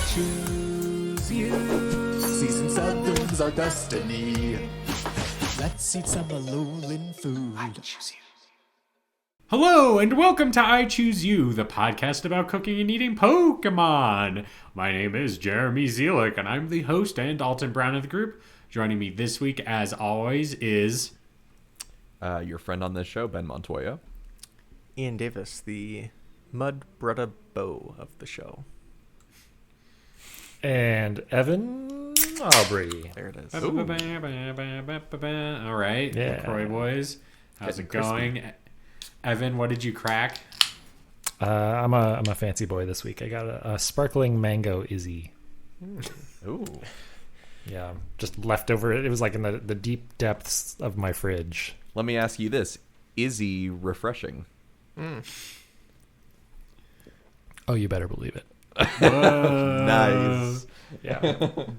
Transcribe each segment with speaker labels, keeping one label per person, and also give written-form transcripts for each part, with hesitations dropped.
Speaker 1: choose you. Season 7's our destiny. Let's eat some Alolan food. I choose you.
Speaker 2: Hello, and welcome to I Choose You, the podcast about cooking and eating Pokemon. My name is Jeremy Zielik, and I'm the host and Alton Brown of the group. Joining me this week, as always, is...
Speaker 3: your friend on this show, Ben Montoya.
Speaker 4: Ian Davis, the Mud Brutta Bow of the show.
Speaker 5: And Evan Aubrey.
Speaker 4: There it is.
Speaker 2: All right,
Speaker 5: Yeah.
Speaker 2: LaCroix boys. How's
Speaker 4: Getting
Speaker 2: it going? Evan, what did you crack?
Speaker 5: I'm a fancy boy this week. I got a sparkling mango Izzy.
Speaker 3: Ooh.
Speaker 5: Yeah, just leftover. It was like in the deep depths of my fridge.
Speaker 3: Let me ask you this. Is he refreshing?
Speaker 5: Oh, you better believe it.
Speaker 3: Nice.
Speaker 5: Yeah.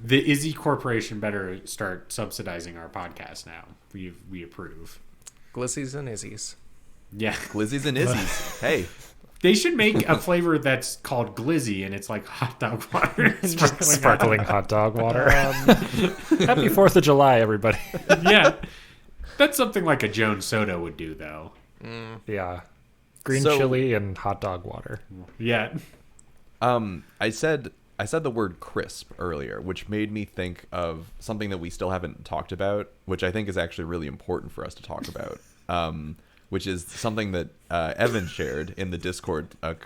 Speaker 2: The Izzy Corporation better start subsidizing our podcast now. We approve.
Speaker 4: Glissies and Izzies.
Speaker 2: Yeah.
Speaker 3: Glizzies and Izzies. Hey.
Speaker 2: They should make a flavor that's called Glizzy, and it's like hot dog water.
Speaker 5: Sparkling hot dog water. Happy 4th of July, everybody.
Speaker 2: Yeah. That's something like a Jones soda would do, though.
Speaker 5: Yeah. Green
Speaker 3: So-
Speaker 5: chili and hot dog water.
Speaker 2: Yeah.
Speaker 3: I said the word crisp earlier, which made me think of something that we still haven't talked about, which I think is actually really important for us to talk about. Which is something that Evan shared in the Discord. It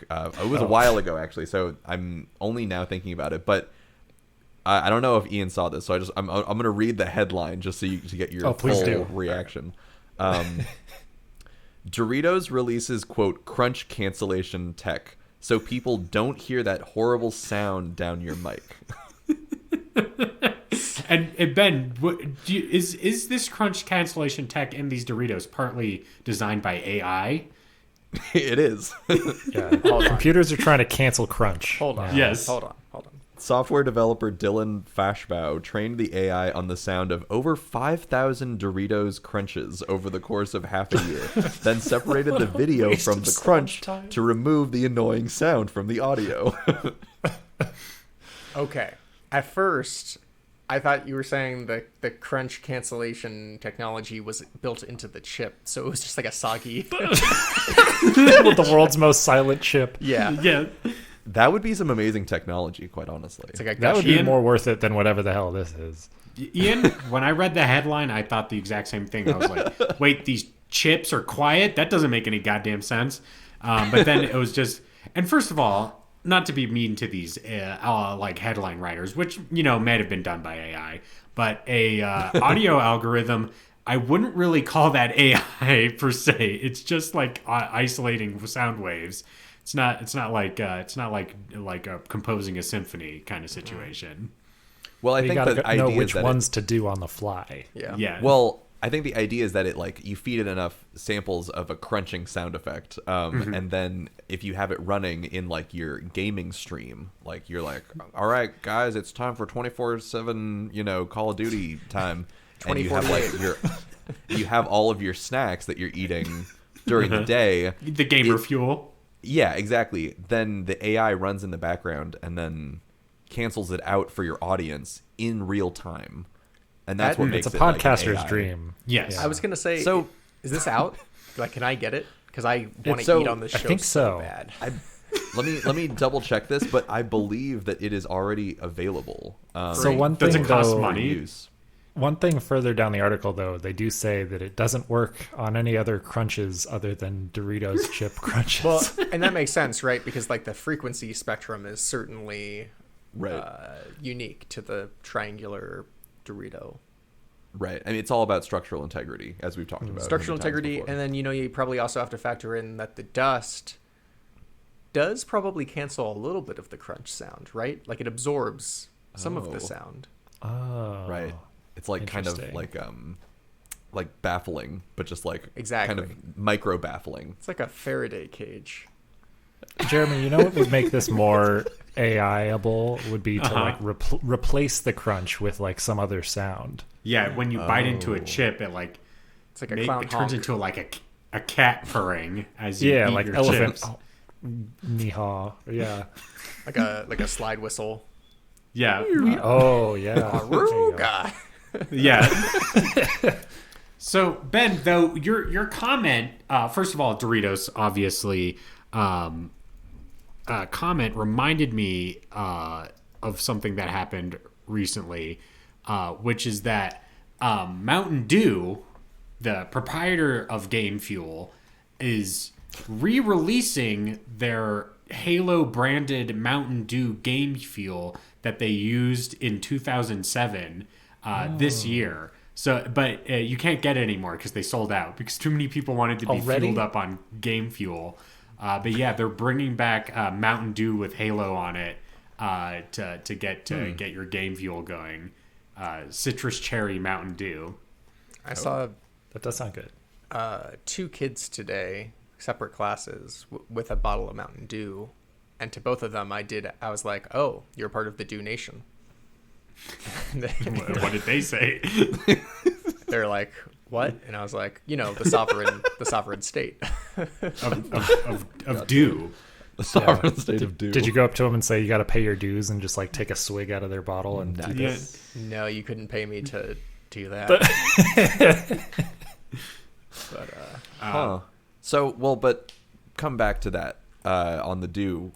Speaker 3: was a while ago, actually, so I'm only now thinking about it. But I don't know if Ian saw this, so I'm going to read the headline just so you to get your
Speaker 5: please
Speaker 3: full
Speaker 5: do.
Speaker 3: reaction. Doritos releases, quote, crunch cancellation tech, so people don't hear that horrible sound down your mic.
Speaker 2: And Ben, is this crunch cancellation tech in these Doritos partly designed by AI?
Speaker 3: It is.
Speaker 5: Yeah. Computers are trying to cancel crunch.
Speaker 4: Hold on.
Speaker 2: Yes.
Speaker 4: Hold on.
Speaker 3: Software developer Dylan Fashbau trained the AI on the sound of over 5,000 Doritos crunches over the course of half a year, then separated the video from the crunch to remove the annoying sound from the audio.
Speaker 4: Okay. At first, I thought you were saying that the crunch cancellation technology was built into the chip, so it was just like a soggy...
Speaker 5: The world's most silent chip.
Speaker 4: Yeah.
Speaker 2: Yeah.
Speaker 3: That would be some amazing technology, quite honestly.
Speaker 4: It's like a
Speaker 5: That would be
Speaker 2: Ian?
Speaker 5: more worth it than whatever the hell this is.
Speaker 2: Ian, when I read the headline, I thought the exact same thing. I was like, wait, these chips are quiet? That doesn't make any goddamn sense. But then it was just... And first of all, not to be mean to these like headline writers, which, may have been done by AI, but a audio algorithm... I wouldn't really call that AI per se. It's just like isolating sound waves. It's not like composing a symphony kind of situation.
Speaker 3: Well, I
Speaker 5: You
Speaker 3: think
Speaker 5: gotta
Speaker 3: the
Speaker 5: know
Speaker 3: idea
Speaker 5: which
Speaker 3: is that
Speaker 5: ones to do on the fly.
Speaker 4: Yeah.
Speaker 2: Yeah.
Speaker 3: Well, I think the idea is that it you feed it enough samples of a crunching sound effect, and then if you have it running in your gaming stream, you're like, all right, guys, it's time for 24/7, Call of Duty time. And you have you have all of your snacks that you're eating during the day.
Speaker 2: The gamer fuel.
Speaker 3: Yeah, exactly. Then the AI runs in the background and then cancels it out for your audience in real time. And that's what makes
Speaker 5: It's a
Speaker 3: it like an
Speaker 5: podcaster's
Speaker 3: AI.
Speaker 5: dream.
Speaker 2: Yes.
Speaker 5: Yeah.
Speaker 4: I was going to say,
Speaker 3: So-
Speaker 4: is this out? Can I get it? Because I want to
Speaker 3: So-
Speaker 4: eat on this
Speaker 5: I
Speaker 4: show
Speaker 5: think so.
Speaker 4: bad.
Speaker 3: Let me double check this, but I believe that it is already available.
Speaker 5: So one
Speaker 2: Does
Speaker 5: thing
Speaker 2: it cost
Speaker 5: though,
Speaker 2: money?
Speaker 3: Use.
Speaker 5: one thing further down the article though, they do say that it doesn't work on any other crunches other than Doritos chip crunches.
Speaker 4: Well, and that makes sense, right? Because the frequency spectrum is certainly
Speaker 3: Right.
Speaker 4: unique to the triangular Dorito.
Speaker 3: Right. I mean, it's all about structural integrity, as we've talked about.
Speaker 4: Structural
Speaker 3: many times
Speaker 4: integrity,
Speaker 3: before.
Speaker 4: and then you probably also have to factor in that the dust does probably cancel a little bit of the crunch sound, right? It absorbs some of
Speaker 3: Oh.
Speaker 4: the sound.
Speaker 5: Oh,
Speaker 3: Right. It's kind of
Speaker 5: Interesting.
Speaker 3: like baffling, but just
Speaker 4: Exactly.
Speaker 3: kind of micro baffling.
Speaker 4: It's like a Faraday cage.
Speaker 5: Jeremy, you know what would make this more AI-able would be to replace the crunch with some other sound.
Speaker 2: Yeah, when you bite into a chip, it
Speaker 4: It's like a clown
Speaker 2: it turns
Speaker 4: honk.
Speaker 2: into a cat purring as you eat your
Speaker 5: elephant
Speaker 2: chips.
Speaker 5: Nihaw. Yeah.
Speaker 4: like a slide whistle.
Speaker 2: Yeah.
Speaker 5: Oh yeah. There you go.
Speaker 4: Aruga.
Speaker 2: Yeah. So Ben, though your comment, first of all, Doritos obviously, comment reminded me of something that happened recently, which is that Mountain Dew, the proprietor of Game Fuel, is re-releasing their Halo branded Mountain Dew Game Fuel that they used in 2007 this year. So, but you can't get it anymore because they sold out because too many people wanted to be
Speaker 5: Already?
Speaker 2: fueled up on Game Fuel. But yeah, they're bringing back Mountain Dew with Halo on it to get your Game Fuel going. Citrus cherry Mountain Dew.
Speaker 4: I saw
Speaker 5: That does sound good.
Speaker 4: 2 kids today, separate classes, with a bottle of Mountain Dew, and to both of them, I was like, "Oh, you're part of the Dew Nation."
Speaker 2: What did they say?
Speaker 4: They're like, "What?" And I was like, the sovereign state.
Speaker 2: of Dew.
Speaker 3: The sovereign state of Dew.
Speaker 5: Did you go up to them and say you got to pay your dues and just like take a swig out of their bottle and do
Speaker 2: Yeah.
Speaker 5: this?
Speaker 4: No, you couldn't pay me to do that. But
Speaker 3: Huh. So, well, but come back to that on the Dew.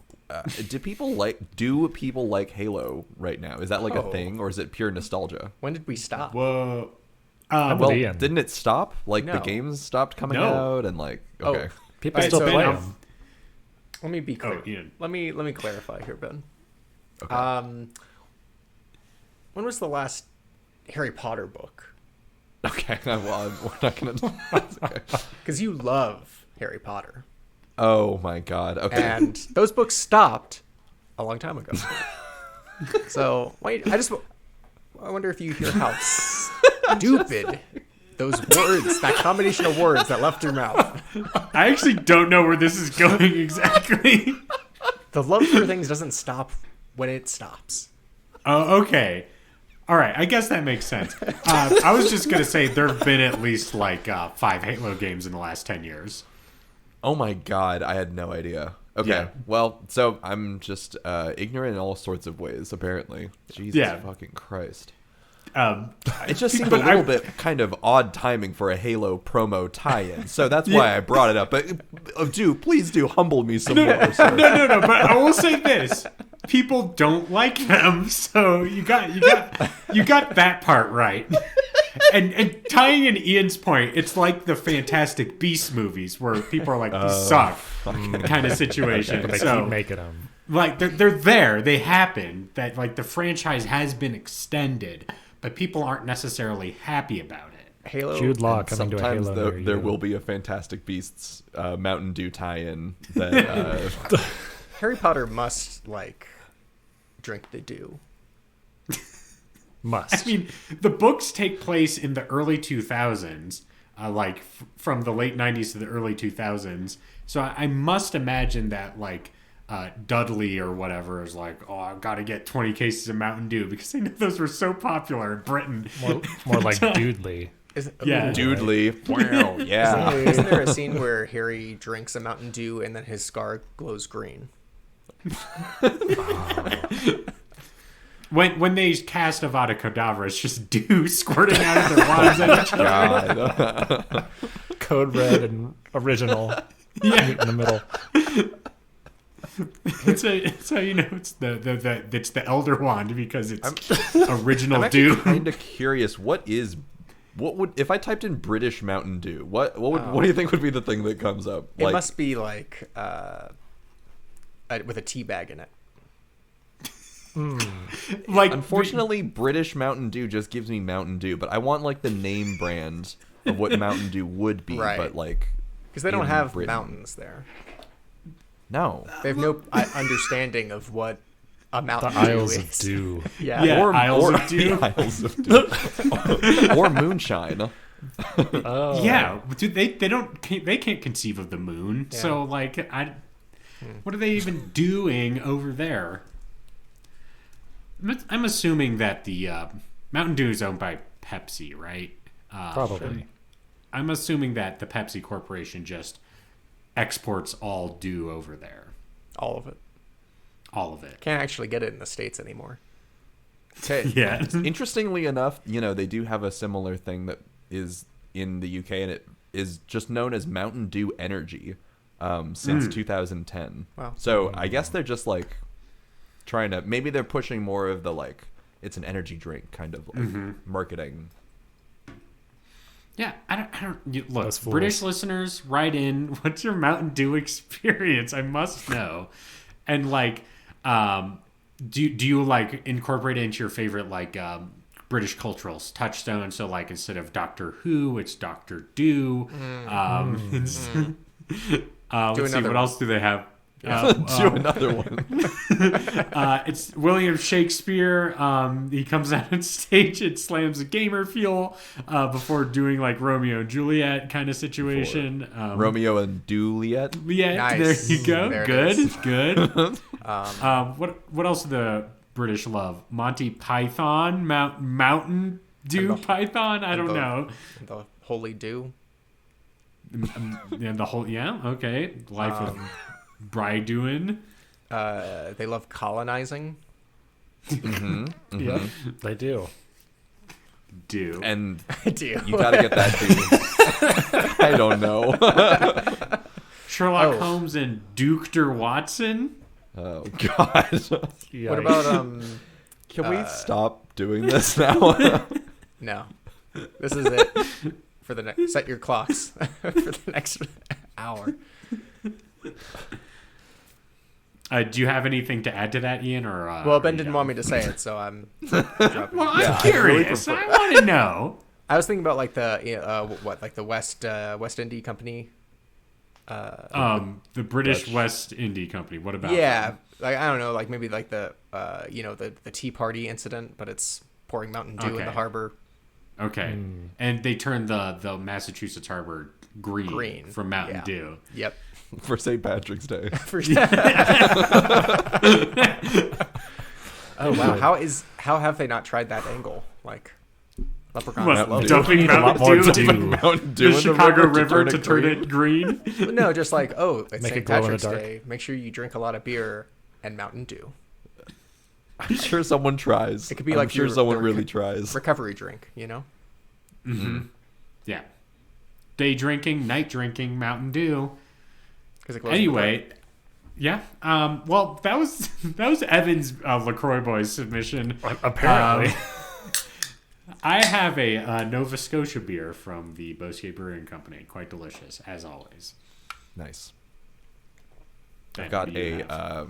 Speaker 3: Do people like Halo right now? Is that like a
Speaker 4: Oh.
Speaker 3: thing, or is it pure nostalgia?
Speaker 4: when did we stop?
Speaker 2: Whoa.
Speaker 3: Well,
Speaker 5: the end.
Speaker 3: didn't it stop? Like the
Speaker 4: No.
Speaker 3: games stopped coming
Speaker 2: No.
Speaker 3: out, and like
Speaker 4: Oh.
Speaker 3: okay,
Speaker 5: People
Speaker 4: Alright,
Speaker 5: still
Speaker 4: so
Speaker 5: play
Speaker 2: Ben,
Speaker 5: them.
Speaker 4: Let me be clear.
Speaker 2: Ian.
Speaker 4: Let me clarify here, Ben.
Speaker 3: okay,
Speaker 4: When was the last Harry Potter book?
Speaker 3: okay. Well, we're not gonna. Okay.
Speaker 4: Because you love Harry Potter,
Speaker 3: Oh my god. Okay.
Speaker 4: and those books stopped a long time ago. So wait, I wonder if you hear how stupid those words, that combination of words that left your mouth.
Speaker 2: I actually don't know where this is going exactly.
Speaker 4: The love for things doesn't stop when it stops.
Speaker 2: Oh, okay. All right. I guess that makes sense. I was just going to say there have been at least like 5 Halo games in the last 10 years.
Speaker 3: Oh my god, I had no idea. Okay,
Speaker 2: Yeah.
Speaker 3: well, so I'm just ignorant in all sorts of ways, apparently. Jesus
Speaker 2: Yeah.
Speaker 3: fucking Christ.
Speaker 2: Um,
Speaker 3: It just seemed a
Speaker 2: But
Speaker 3: little bit kind of odd timing for a Halo promo tie-in, so that's why I brought it up. But please do humble me some more, sir.
Speaker 2: no. But I will say this: people don't like them, so you got that part right. And tying in Ian's point, it's like the Fantastic Beasts movies where people are like, "These suck," kind of situation.
Speaker 5: But they
Speaker 2: So
Speaker 5: keep making them.
Speaker 2: like they're there, they happen. That like the franchise has been extended, but people aren't necessarily happy about it.
Speaker 4: Halo.
Speaker 5: Jude Law coming to a
Speaker 3: Sometimes
Speaker 5: Halo near
Speaker 3: there
Speaker 5: you.
Speaker 3: will be a Fantastic Beasts Mountain Dew tie-in that
Speaker 4: Harry Potter must drink the dew.
Speaker 5: Must.
Speaker 2: I mean, the books take place in the early 2000s, from the late 90s to the early 2000s. So I must imagine that Dudley or whatever is like, oh, I've got to get 20 cases of Mountain Dew because I know those were so popular in Britain.
Speaker 5: more like Dudley.
Speaker 2: Yeah.
Speaker 3: Dudley. Wow, yeah.
Speaker 4: Isn't there a scene where Harry drinks a Mountain Dew and then his scar glows green?
Speaker 2: When they cast Avada Kedavra, it's just dew squirting out of their wands at each other.
Speaker 3: God.
Speaker 5: Code Red and original.
Speaker 2: Yeah.
Speaker 5: Meet in the middle.
Speaker 2: It's how you know it's the Elder Wand because it's original
Speaker 3: I'm
Speaker 2: dew.
Speaker 3: actually kind of curious. What would if I typed in British Mountain Dew? What do you think would be the thing that comes up?
Speaker 4: It must be with a tea bag in it.
Speaker 3: Unfortunately, British Mountain Dew just gives me Mountain Dew, but I want the name brand of what Mountain Dew would be,
Speaker 4: Right.
Speaker 3: but
Speaker 4: Because they don't
Speaker 3: in
Speaker 4: have
Speaker 3: Britain.
Speaker 4: mountains there.
Speaker 3: No.
Speaker 4: They have no understanding of what a
Speaker 5: The
Speaker 4: mountain
Speaker 5: Isles
Speaker 4: dew
Speaker 5: of
Speaker 4: is.
Speaker 5: Dew.
Speaker 4: Yeah.
Speaker 2: Yeah.
Speaker 3: Or
Speaker 2: Isles
Speaker 3: or
Speaker 2: of Dew.
Speaker 3: the Isles of Dew. Or moonshine.
Speaker 5: Oh.
Speaker 2: Yeah, dude, they can't conceive of the moon.
Speaker 4: Yeah.
Speaker 2: So what are they even doing over there? I'm assuming that the Mountain Dew is owned by Pepsi, right?
Speaker 5: Probably.
Speaker 2: I'm assuming that the Pepsi Corporation just exports all dew over there,
Speaker 4: All of it.
Speaker 2: all of it.
Speaker 4: Can't actually get it in the States anymore. Okay.
Speaker 2: Yeah.
Speaker 3: Interestingly enough, they do have a similar thing that is in the UK, and it is just known as Mountain Dew Energy since 2010.
Speaker 4: Wow.
Speaker 3: So I guess they're just like trying to, maybe they're pushing more of the like, it's an energy drink kind of like marketing.
Speaker 2: Yeah, I don't. Look,
Speaker 5: Those fools.
Speaker 2: British listeners, write in. What's your Mountain Dew experience? I must know. And like, do you like incorporate it into your favorite like British cultural touchstone? So like, instead of Doctor Who, it's Doctor Do. Let's see,
Speaker 4: another
Speaker 2: what else do they have?
Speaker 3: Do another one.
Speaker 2: It's William Shakespeare. He comes out on stage and slams a gamer fuel before doing like Romeo and Juliet kind of situation.
Speaker 3: Romeo and Juliet.
Speaker 2: Yeah,
Speaker 4: Nice.
Speaker 2: there you go.
Speaker 4: There it
Speaker 2: Good,
Speaker 4: is.
Speaker 2: good. What else do the British love? Monty Python, Mountain Dew Python. I don't know.
Speaker 4: The Holy Dew.
Speaker 2: Yeah, okay. Life of Brydoin.
Speaker 4: They love colonizing.
Speaker 5: Yeah, they do.
Speaker 2: Do.
Speaker 3: And
Speaker 4: Do.
Speaker 3: you gotta get that dude. I don't know.
Speaker 2: Sherlock Holmes and Dr. Watson.
Speaker 3: Oh God.
Speaker 5: Yikes.
Speaker 4: What about
Speaker 3: Can we stop doing this now?
Speaker 4: No, this is it for the next. Set your clocks for the next hour.
Speaker 2: Do you have anything to add to that, Ian? Or
Speaker 4: Well, Ben didn't want me to say it, so I'm. dropping
Speaker 2: Well,
Speaker 4: it.
Speaker 2: I'm curious. I want to know.
Speaker 4: I was thinking about like the West Indie Company.
Speaker 2: The British West India Company. What about?
Speaker 4: Yeah, like I don't know, like maybe like the the Tea Party incident, but it's pouring Mountain Dew in
Speaker 2: Okay.
Speaker 4: the harbor.
Speaker 2: Okay. And they turned the Massachusetts harbor green from Mountain
Speaker 4: yeah.
Speaker 2: Dew.
Speaker 4: Yep.
Speaker 3: For St. Patrick's Day.
Speaker 4: Oh wow, how have they not tried that angle? Like leprechauns
Speaker 2: What,
Speaker 4: love
Speaker 2: dumping
Speaker 5: A lot more
Speaker 2: Mountain Dew,
Speaker 5: Dew.
Speaker 3: Mountain Dew
Speaker 2: the
Speaker 3: in
Speaker 2: Chicago
Speaker 3: river
Speaker 2: River to turn it green?
Speaker 4: No, just like, it's
Speaker 5: Make
Speaker 4: St.
Speaker 5: it glow in the
Speaker 4: Patrick's
Speaker 5: dark.
Speaker 4: Day. Make sure you drink a lot of beer and Mountain Dew.
Speaker 3: I'm sure someone tries.
Speaker 4: It could be
Speaker 3: I'm
Speaker 4: like
Speaker 3: sure
Speaker 4: your-
Speaker 3: someone
Speaker 4: the
Speaker 3: really tries.
Speaker 4: Recovery drink, you know?
Speaker 2: Yeah. Day drinking, night drinking, Mountain Dew.
Speaker 4: 'Cause it glows in the dark.
Speaker 2: Anyway, yeah. Well, that was Evan's LaCroix Boys submission.
Speaker 5: Apparently.
Speaker 2: I have a Nova Scotia beer from the Bosquier Brewing Company. Quite delicious, as always.
Speaker 3: Nice.
Speaker 2: Ben,
Speaker 3: I've got
Speaker 2: what do you
Speaker 3: a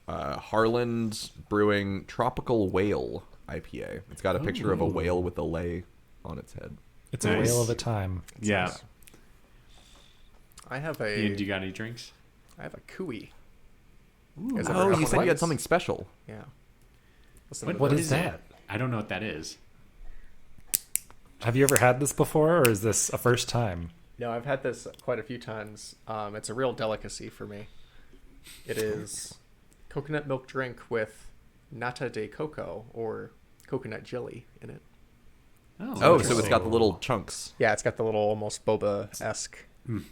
Speaker 2: have?
Speaker 3: Harland Brewing Tropical Whale IPA. It's got a picture of a whale with a lei on its head.
Speaker 5: It's
Speaker 2: Nice.
Speaker 5: a whale of a time.
Speaker 2: Yeah.
Speaker 4: I have
Speaker 2: Ian, do you got any drinks?
Speaker 4: I have a Kui.
Speaker 3: Oh, you said you had something special.
Speaker 4: Yeah. Listen
Speaker 2: What-
Speaker 4: to
Speaker 5: What
Speaker 4: this.
Speaker 5: is that?
Speaker 2: I don't know what that is.
Speaker 5: Have you ever had this before, or is this a first time?
Speaker 4: No, I've had this quite a few times. It's a real delicacy for me. It is coconut milk drink with nata de coco or coconut jelly in it.
Speaker 3: Oh, so it's got the little chunks.
Speaker 4: Yeah, it's got the little almost boba-esque.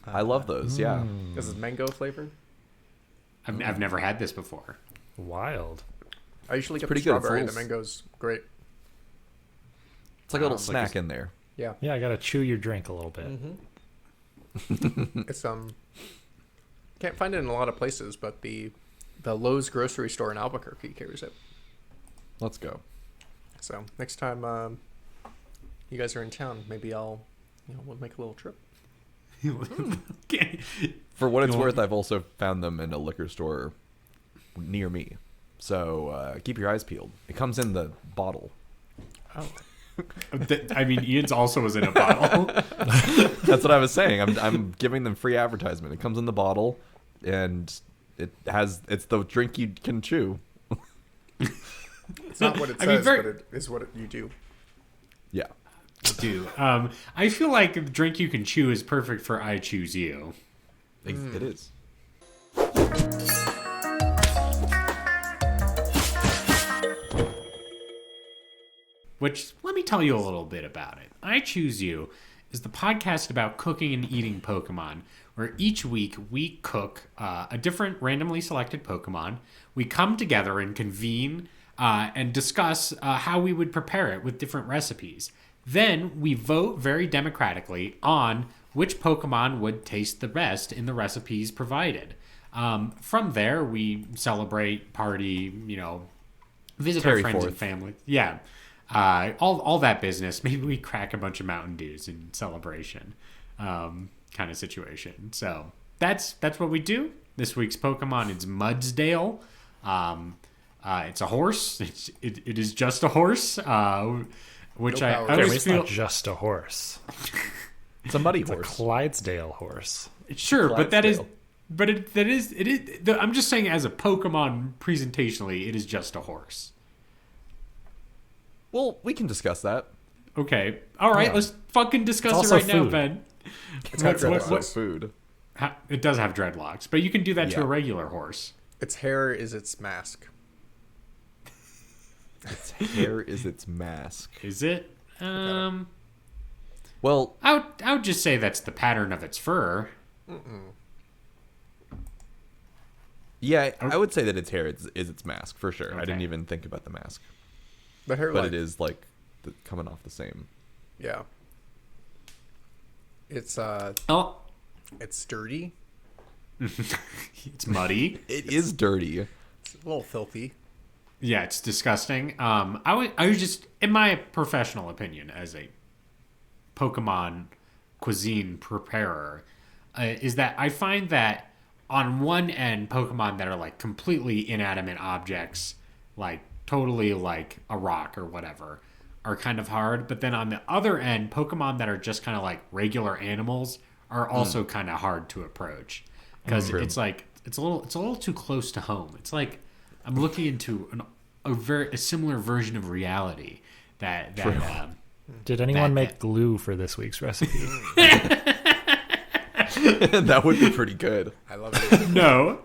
Speaker 3: I love those. Yeah.
Speaker 4: This is mango flavored.
Speaker 2: I've never had this before.
Speaker 5: Wild.
Speaker 4: I usually get
Speaker 3: pretty
Speaker 4: the
Speaker 3: good. It
Speaker 4: strawberry. The
Speaker 3: falls-
Speaker 4: mango's great.
Speaker 3: It's like a little
Speaker 2: Like
Speaker 3: snack
Speaker 2: a-
Speaker 3: in there.
Speaker 4: Yeah.
Speaker 5: Yeah, I gotta chew your drink a little bit.
Speaker 4: It's can't find it in a lot of places, but the Lowe's grocery store in Albuquerque carries it.
Speaker 3: Let's go.
Speaker 4: So next time you guys are in town, maybe we'll make a little trip.
Speaker 2: Okay.
Speaker 3: For what it's
Speaker 2: You want-
Speaker 3: worth, I've also found them in a liquor store near me. So keep your eyes peeled. It comes in the bottle.
Speaker 4: Oh,
Speaker 2: I mean, Ian's also was in a bottle.
Speaker 3: That's what I was saying. I'm giving them free advertisement. It comes in the bottle, and it's the drink you can chew.
Speaker 4: it's not what it
Speaker 2: I mean,
Speaker 4: says,
Speaker 2: very-
Speaker 4: but it is what you do.
Speaker 3: Yeah.
Speaker 2: Do. I feel like the drink you can chew is perfect for I Choose You.
Speaker 3: It is.
Speaker 2: Which, let me tell you a little bit about it. I Choose You is the podcast about cooking and eating Pokemon, where each week we cook a different randomly selected Pokemon. We come together and convene and discuss how we would prepare it with different recipes. Then we vote very democratically on which Pokemon would taste the best in the recipes provided. From there, we celebrate, party, visit
Speaker 3: Carry
Speaker 2: our friends
Speaker 3: forth.
Speaker 2: and family. Yeah. All that business. Maybe we crack a bunch of Mountain Dews in celebration kind of situation. So that's what we do. This week's Pokemon is Mudsdale. It's a horse. It is just a horse, which
Speaker 4: No
Speaker 2: I
Speaker 4: power.
Speaker 2: always
Speaker 5: It's
Speaker 2: feel...
Speaker 5: not just a horse.
Speaker 3: It's a muddy
Speaker 5: It's a
Speaker 3: horse.
Speaker 5: Clydesdale horse.
Speaker 2: Sure, but that is...
Speaker 3: Clydesdale.
Speaker 2: But it is... I'm just saying as a Pokemon presentationally, it is just a horse.
Speaker 3: Well, we can discuss that.
Speaker 2: Okay. All right,
Speaker 5: Yeah.
Speaker 2: let's fucking discuss
Speaker 5: It's
Speaker 2: it
Speaker 5: also
Speaker 2: right now,
Speaker 5: food.
Speaker 2: Ben.
Speaker 4: It's got dreadlocks.
Speaker 3: What food?
Speaker 2: It does have dreadlocks, but you can do that to
Speaker 3: Yeah.
Speaker 2: a regular horse.
Speaker 4: Its hair is its mask.
Speaker 3: Its hair is its mask.
Speaker 2: Is it?
Speaker 3: Well,
Speaker 2: I would just say that's the pattern of its fur.
Speaker 3: yeah, I would say that its hair is its mask for sure. I
Speaker 2: Okay.
Speaker 3: didn't even think about the mask,
Speaker 4: The hair,
Speaker 3: but it is like coming off the same.
Speaker 4: Yeah. It's
Speaker 2: Oh,
Speaker 4: it's sturdy.
Speaker 2: it's muddy.
Speaker 3: It is dirty.
Speaker 4: It's a little filthy.
Speaker 2: Yeah, it's disgusting. I was just, in my professional opinion, as a Pokemon cuisine preparer, is that I find that on one end, Pokemon that are like completely inanimate objects, like totally like a rock or whatever, are kind of hard. But then on the other end, Pokemon that are just kind of like regular animals are also kind of hard to approach because it's like it's a little too close to home. It's like I'm looking into a similar version of reality that
Speaker 5: Did anyone
Speaker 2: That-
Speaker 5: make glue for this week's recipe?
Speaker 3: That would be pretty good.
Speaker 4: I love it.
Speaker 2: no.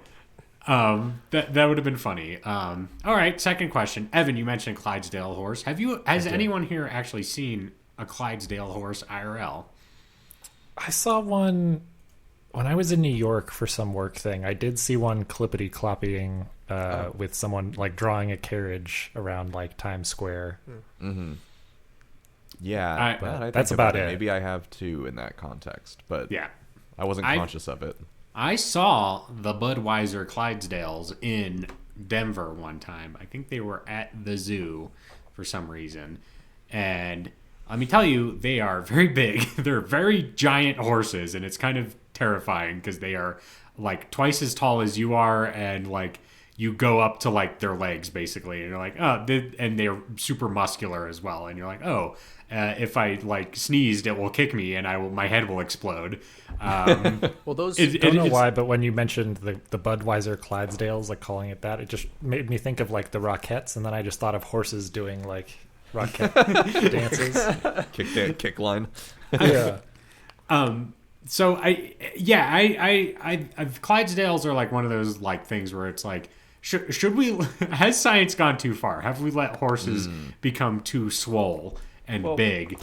Speaker 2: That would have been funny. All right, second question. Evan, you mentioned Clydesdale horse. Has anyone here actually seen a Clydesdale horse IRL?
Speaker 5: I saw one when I was in New York for some work thing. I did see one clippity clopping with someone like drawing a carriage around like Times Square.
Speaker 3: Yeah,
Speaker 2: I-
Speaker 3: now that I
Speaker 5: That's
Speaker 3: think about
Speaker 5: about it.
Speaker 3: Maybe I have two in that context, but
Speaker 2: Yeah.
Speaker 3: I wasn't
Speaker 2: I-
Speaker 3: conscious of it.
Speaker 2: I saw the Budweiser Clydesdales in Denver one time. I think they were at the zoo for some reason. And let me tell you, they are very big. They're very giant horses, and it's kind of terrifying because they are like twice as tall as you are, and like you go up to like their legs basically, and you're like, oh, and they're super muscular as well, and you're like, oh, if I like sneezed, it will kick me, and my head will explode.
Speaker 4: Well, those
Speaker 5: I don't know
Speaker 2: it's-
Speaker 5: why, but when you mentioned the Budweiser Clydesdales, like calling it that, it just made me think of like the Rockettes, and then I just thought of horses doing like Rockette dances.
Speaker 3: Kick line.
Speaker 5: Yeah.
Speaker 2: So Clydesdales are like one of those like things where it's like, should we, has science gone too far? Have we let horses become too swole and big?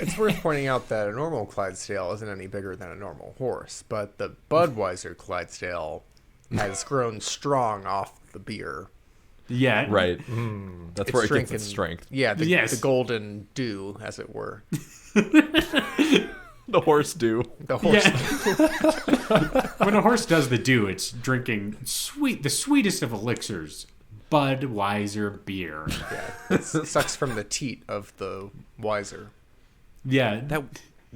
Speaker 4: It's worth pointing out that a normal Clydesdale isn't any bigger than a normal horse, but the Budweiser Clydesdale has grown strong off the beer.
Speaker 2: Yeah.
Speaker 3: Right. That's
Speaker 4: It's
Speaker 3: where it gets
Speaker 4: drinking-
Speaker 3: its strength.
Speaker 4: Yeah,
Speaker 2: Yes.
Speaker 4: the golden dew, as it were.
Speaker 3: The horse do.
Speaker 4: The horse.
Speaker 2: Yeah. When a horse does the do, it's drinking the sweetest of elixirs, Budweiser beer.
Speaker 4: Yeah, it sucks from the teat of the wiser.
Speaker 2: Yeah.
Speaker 3: That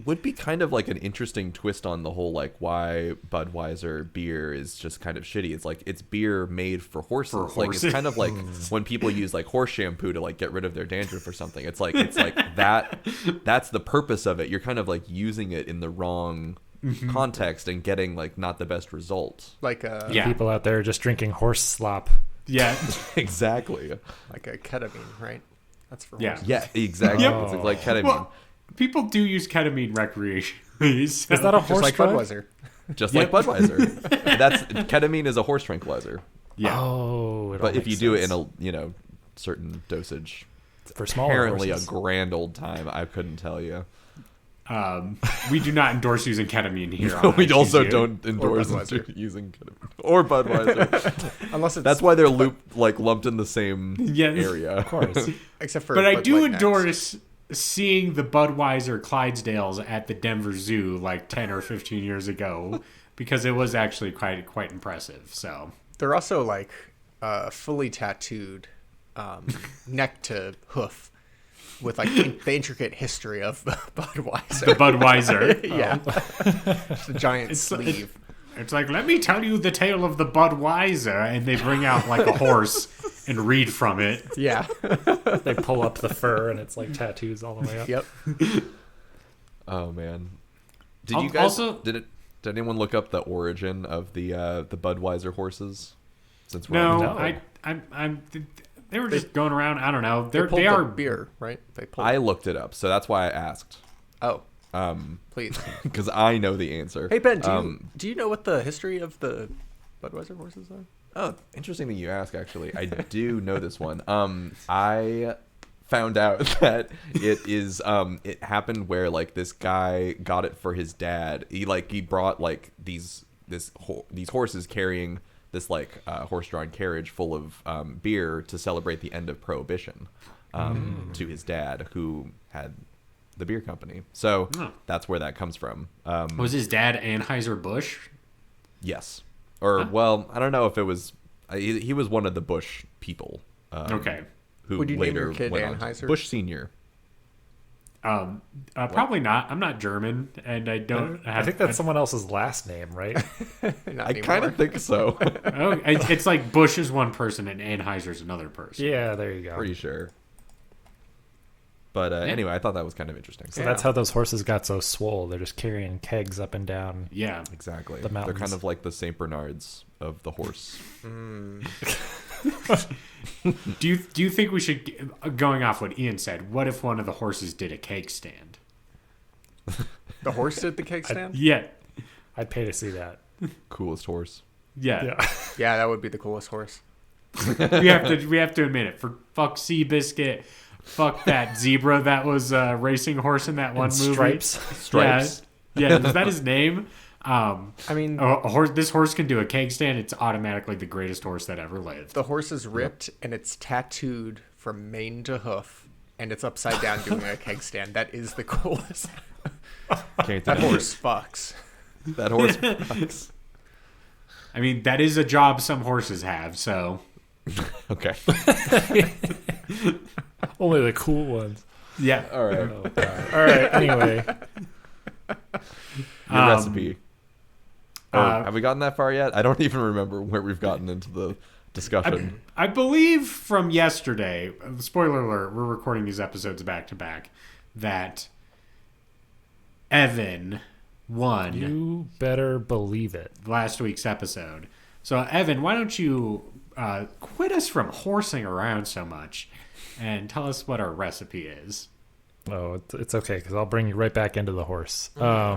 Speaker 3: would be kind of like an interesting twist on the whole like why Budweiser beer is just kind of shitty. It's like it's beer made for horses.
Speaker 2: For
Speaker 3: Like it's
Speaker 2: horses.
Speaker 3: kind of like when people use like horse shampoo to like get rid of their dandruff or something. It's like that's the purpose of it. You're kind of like using it in the wrong context and getting like not the best result.
Speaker 4: Like a
Speaker 2: Yeah.
Speaker 5: People out there just drinking horse slop.
Speaker 2: Yeah.
Speaker 3: Exactly.
Speaker 4: like a ketamine, right? That's for
Speaker 2: Yeah.
Speaker 4: horses.
Speaker 3: Yeah, exactly.
Speaker 2: Yep.
Speaker 3: It's like ketamine.
Speaker 2: Well, people do use ketamine recreationally. So.
Speaker 5: Is that a
Speaker 4: Just
Speaker 5: horse
Speaker 4: like
Speaker 5: drug?
Speaker 4: Budweiser.
Speaker 3: Just
Speaker 2: Yep.
Speaker 3: like Budweiser. That's ketamine is a horse tranquilizer.
Speaker 2: Yeah.
Speaker 5: Oh, it all
Speaker 3: But if you
Speaker 5: makes
Speaker 3: do it
Speaker 5: sense.
Speaker 3: in a certain dosage,
Speaker 5: for smaller
Speaker 3: apparently
Speaker 5: horses.
Speaker 3: a grand old time. I couldn't tell you.
Speaker 2: We do not endorse using ketamine here. On
Speaker 3: We also
Speaker 2: ITZU.
Speaker 3: don't endorse
Speaker 4: Budweiser.
Speaker 3: using ketamine. Or Budweiser.
Speaker 4: Unless it's
Speaker 3: That's why they're lumped in the same
Speaker 2: Yes.
Speaker 3: area.
Speaker 5: Of course.
Speaker 4: except for.
Speaker 2: But I
Speaker 4: Bud
Speaker 2: do
Speaker 4: Light Max.
Speaker 2: endorse seeing the Budweiser Clydesdales at the Denver Zoo like 10 or 15 years ago because it was actually quite impressive. So
Speaker 4: They're also like fully tattooed, neck to hoof, with like the intricate history of Budweiser.
Speaker 2: the Budweiser.
Speaker 4: Yeah, just a giant sleeve.
Speaker 2: It's like, let me tell you the tale of the Budweiser, and they bring out like a horse and read from it.
Speaker 4: Yeah.
Speaker 5: They pull up the fur and it's like tattoos all the way up.
Speaker 4: Yep.
Speaker 3: Oh man. Did
Speaker 2: Al-
Speaker 3: you guys
Speaker 2: also-
Speaker 3: did anyone look up the origin of the Budweiser horses? Since we're
Speaker 2: No,
Speaker 3: on-
Speaker 2: I'm they were just going around. I don't know.
Speaker 4: They pulled
Speaker 2: They
Speaker 4: the
Speaker 2: are
Speaker 4: beer, right? They pulled.
Speaker 3: I looked it up, so that's why I asked.
Speaker 4: Oh, please.
Speaker 3: Because I know the answer.
Speaker 4: Hey Ben, do you know what the history of the Budweiser horses are?
Speaker 3: Oh, interesting that you ask. Actually, I do know this one. I found out that it happened where like this guy got it for his dad. He brought like these horses carrying this like horse-drawn carriage full of beer to celebrate the end of Prohibition to his dad, who had the beer company. So that's where that comes from.
Speaker 2: Was his dad Anheuser-Busch?
Speaker 3: Yes. Or, well, I don't know if it was... He was one of the Bush people.
Speaker 2: Okay.
Speaker 3: Who
Speaker 4: Would you name
Speaker 3: later
Speaker 4: your kid
Speaker 3: went on-
Speaker 4: Anheuser?
Speaker 3: Bush Senior.
Speaker 2: Probably not. I'm not German, and I don't.
Speaker 5: I think that's someone else's last name, right?
Speaker 4: Not
Speaker 3: I kind of think so.
Speaker 2: Oh, it's like Bush is one person and Anheuser's another person.
Speaker 5: Yeah, there you go.
Speaker 3: Pretty sure. But anyway, I thought that was kind of interesting.
Speaker 5: So that's how those horses got so swole. They're just carrying kegs up and down.
Speaker 2: Yeah.
Speaker 3: Exactly.
Speaker 5: The
Speaker 3: They're
Speaker 5: mountains.
Speaker 3: kind of like the St. Bernards of the horse.
Speaker 2: Do you think we should, going off what Ian said, what if one of the horses did a cake stand?
Speaker 4: the horse did the cake stand.
Speaker 2: Yeah.
Speaker 5: I'd pay to see that.
Speaker 3: Coolest horse.
Speaker 2: Yeah.
Speaker 5: Yeah.
Speaker 4: Yeah, that would be the coolest horse.
Speaker 2: we have to admit it. For fuck Seabiscuit, fuck that zebra that was racing horse in that one movie.
Speaker 5: Stripes.
Speaker 3: Stripes.
Speaker 2: Yeah, is that his name?
Speaker 4: I mean,
Speaker 2: A horse. This horse can do a cake stand. It's automatically the greatest horse that ever lived.
Speaker 4: the horse is ripped and it's tattooed from mane to hoof, and it's upside down doing a keg stand. That is the coolest.
Speaker 3: Can't
Speaker 4: That
Speaker 3: deny it.
Speaker 4: horse fucks.
Speaker 3: That horse fucks.
Speaker 2: I mean, that is a job some horses have. So
Speaker 3: Okay.
Speaker 5: Only the cool ones.
Speaker 2: yeah.
Speaker 3: All right.
Speaker 5: Oh, God. All right. Anyway,
Speaker 3: Your recipe. Have we gotten that far yet? I don't even remember where we've gotten into the discussion.
Speaker 2: I believe from yesterday. Spoiler alert: we're recording these episodes back to back. That Evan won
Speaker 5: you better believe it.
Speaker 2: last week's episode. So Evan, why don't you quit us from horsing around so much and tell us what our recipe is?
Speaker 5: Oh, it's okay because I'll bring you right back into the horse. So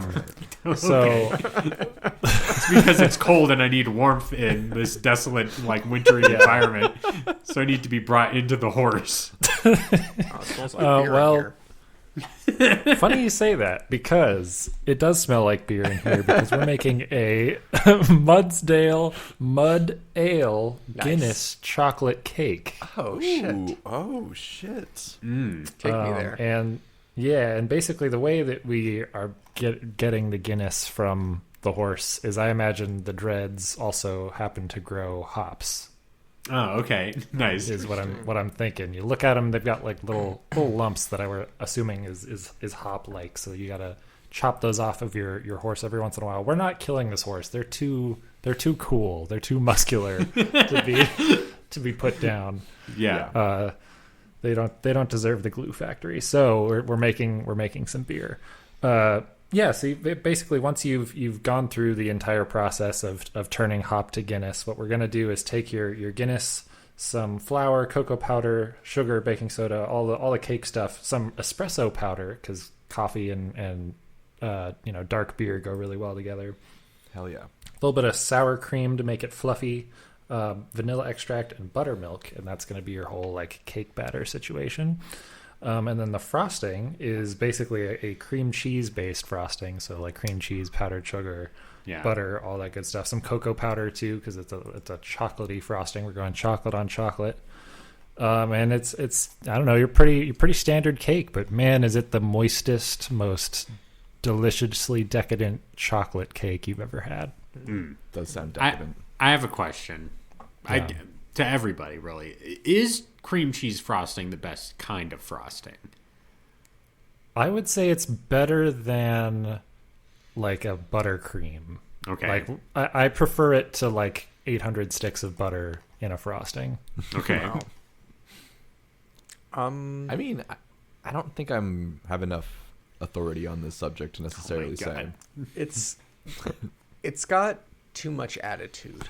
Speaker 2: It's because it's cold and I need warmth in this desolate, like wintry environment. So I need to be brought into the horse.
Speaker 4: Oh, it smells like beer in
Speaker 5: well,
Speaker 4: here.
Speaker 5: funny you say that because it does smell like beer in here because we're making a Mudsdale Mud Ale Guinness chocolate cake.
Speaker 4: Oh shit!
Speaker 3: Ooh, oh shit.
Speaker 4: Take me there.
Speaker 5: And yeah, and basically the way that we are getting the Guinness from the horse is I imagine the dreads also happen to grow hops.
Speaker 2: Oh, okay. Nice.
Speaker 5: Is what I'm thinking. You look at them; they've got like little lumps that I were assuming is hop like. So you gotta chop those off of your horse every once in a while. We're not killing this horse. They're too cool. They're too muscular to be put down.
Speaker 2: Yeah.
Speaker 5: They don't deserve the glue factory. So we're making some beer. Yeah, so basically once you've gone through the entire process of turning hop to Guinness, what we're going to do is take your Guinness, some flour, cocoa powder, sugar, baking soda, all the cake stuff, some espresso powder cuz coffee and dark beer go really well together.
Speaker 3: Hell yeah.
Speaker 5: A little bit of sour cream to make it fluffy, vanilla extract and buttermilk, and that's going to be your whole like cake batter situation. And then the frosting is basically a cream cheese based frosting. So like cream cheese, powdered sugar,
Speaker 2: Yeah.
Speaker 5: butter, all that good stuff. Some cocoa powder too, because it's a chocolatey frosting. We're going chocolate on chocolate. And it's I don't know, you're pretty standard cake, but man, is it the moistest, most deliciously decadent chocolate cake you've ever had.
Speaker 3: Does sound decadent.
Speaker 2: I have a question.
Speaker 5: Yeah.
Speaker 2: To everybody, really. Is cream cheese frosting the best kind of frosting?
Speaker 5: I would say it's better than like a buttercream.
Speaker 2: Okay.
Speaker 5: Like I prefer it to like 800 sticks of butter in a frosting.
Speaker 2: Okay.
Speaker 4: Wow.
Speaker 3: I mean, I don't think have enough authority on this subject to necessarily say.
Speaker 2: God.
Speaker 4: It's got too much attitude.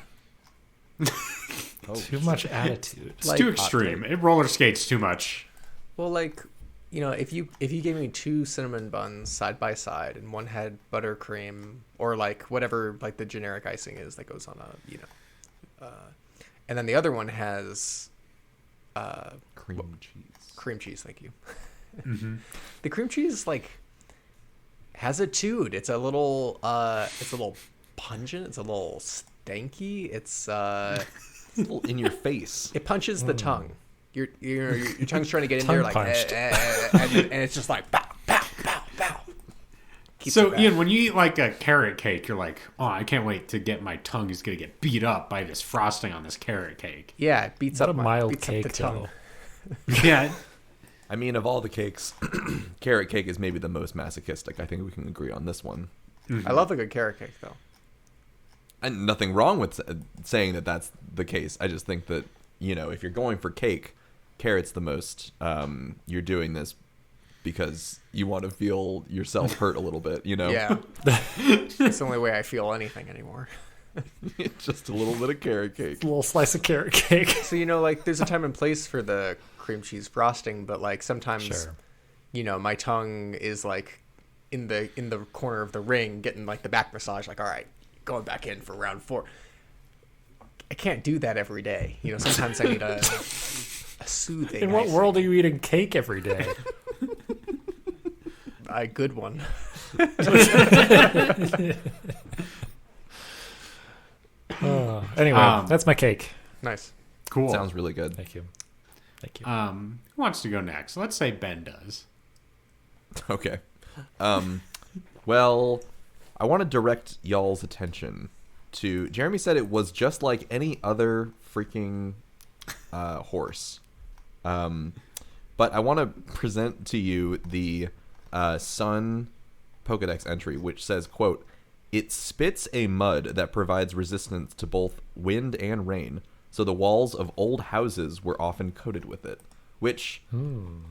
Speaker 5: Too much attitude.
Speaker 2: It's too extreme. It roller skates too much.
Speaker 4: Well, like, you know, if you gave me 2 cinnamon buns side by side and one had buttercream or like whatever like the generic icing is that goes on a, you know, and then the other one has
Speaker 3: Cream cheese.
Speaker 4: cream cheese. Thank you. The cream cheese like has a tude. It's a little pungent. It's a little stanky. It's
Speaker 3: A little in your face.
Speaker 4: it punches the tongue. Your tongue's trying to get in there
Speaker 5: Tongue
Speaker 4: like
Speaker 5: punched.
Speaker 4: and it's just like pow pow pow pow. Keeps it
Speaker 2: So,
Speaker 4: back.
Speaker 2: Ian, when you eat like a carrot cake, you're like, oh, I can't wait to get my tongue is going to get beat up by this frosting on this carrot cake.
Speaker 4: Yeah, it beats
Speaker 5: What
Speaker 4: up
Speaker 5: a mild
Speaker 4: beats up
Speaker 5: cake
Speaker 4: the tongue.
Speaker 5: though.
Speaker 2: Yeah.
Speaker 3: I mean, of all the cakes, carrot cake is maybe the most masochistic. I think we can agree on this one.
Speaker 4: I love a good carrot cake though.
Speaker 3: And nothing wrong with saying that that's the case. I just think that, you know, if you're going for cake, carrot's the most, you're doing this because you want to feel yourself hurt a little bit, you know?
Speaker 4: Yeah, it's the only way I feel anything anymore.
Speaker 3: Just a little bit of carrot cake.
Speaker 5: A little slice of carrot cake.
Speaker 4: So you know, like there's a time and place for the cream cheese frosting, but like sometimes,
Speaker 5: Sure.
Speaker 4: you know, my tongue is like in the corner of the ring, getting like the back massage. Like, all right, going back in for round 4. I can't do that every day. You know, sometimes I need a soothing.
Speaker 5: In what
Speaker 4: icing.
Speaker 5: world are you eating cake every day?
Speaker 4: A good one.
Speaker 5: Anyway, that's my cake.
Speaker 4: Nice.
Speaker 2: Cool.
Speaker 3: Sounds really good.
Speaker 5: Thank you. Thank you.
Speaker 2: Who wants to go next? Let's say Ben does.
Speaker 3: Okay. Well, I want to direct y'all's attention to Jeremy said it was just like any other freaking horse. But I want to present to you the Sun Pokedex entry, which says, quote, "It spits a mud that provides resistance to both wind and rain, so the walls of old houses were often coated with it." Which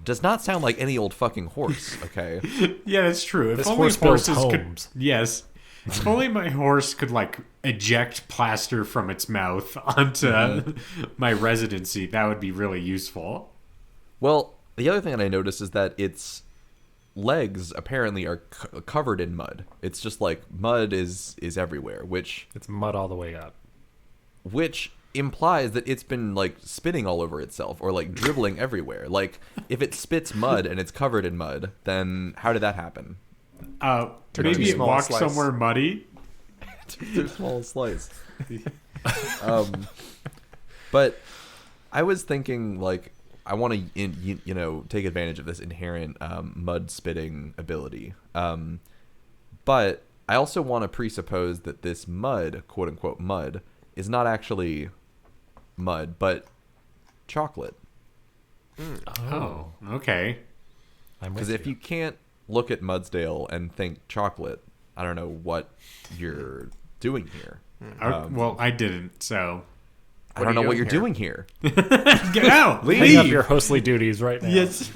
Speaker 3: does not sound like any old fucking horse, okay?
Speaker 2: Yeah, that's true. If
Speaker 5: This
Speaker 2: only
Speaker 5: horse builds
Speaker 2: horses could,
Speaker 5: homes.
Speaker 2: yes. If only my horse could like eject plaster from its mouth onto my residency, that would be really useful.
Speaker 3: Well, the other thing that I noticed is that its legs apparently are covered in mud. It's just like mud is everywhere, which
Speaker 5: It's mud all the way up.
Speaker 3: implies that it's been like spitting all over itself or like dribbling everywhere. Like if it spits mud and it's covered in mud, then how did that happen?
Speaker 2: Maybe
Speaker 4: too
Speaker 2: it
Speaker 4: small a
Speaker 2: walked
Speaker 4: slice.
Speaker 2: somewhere muddy.
Speaker 3: Too small a slice. But I was thinking like I want to you know take advantage of this inherent mud spitting ability. But I also want to presuppose that this mud, quote unquote mud, is not actually mud but chocolate.
Speaker 2: Oh, okay.
Speaker 5: I'm with
Speaker 3: Because if you can't look at Mudsdale and think chocolate, I don't know what you're doing here.
Speaker 2: Well, I didn't, so
Speaker 3: I don't know what you're doing here.
Speaker 2: get out.
Speaker 5: Hang up your hostly duties right now.
Speaker 2: Yes.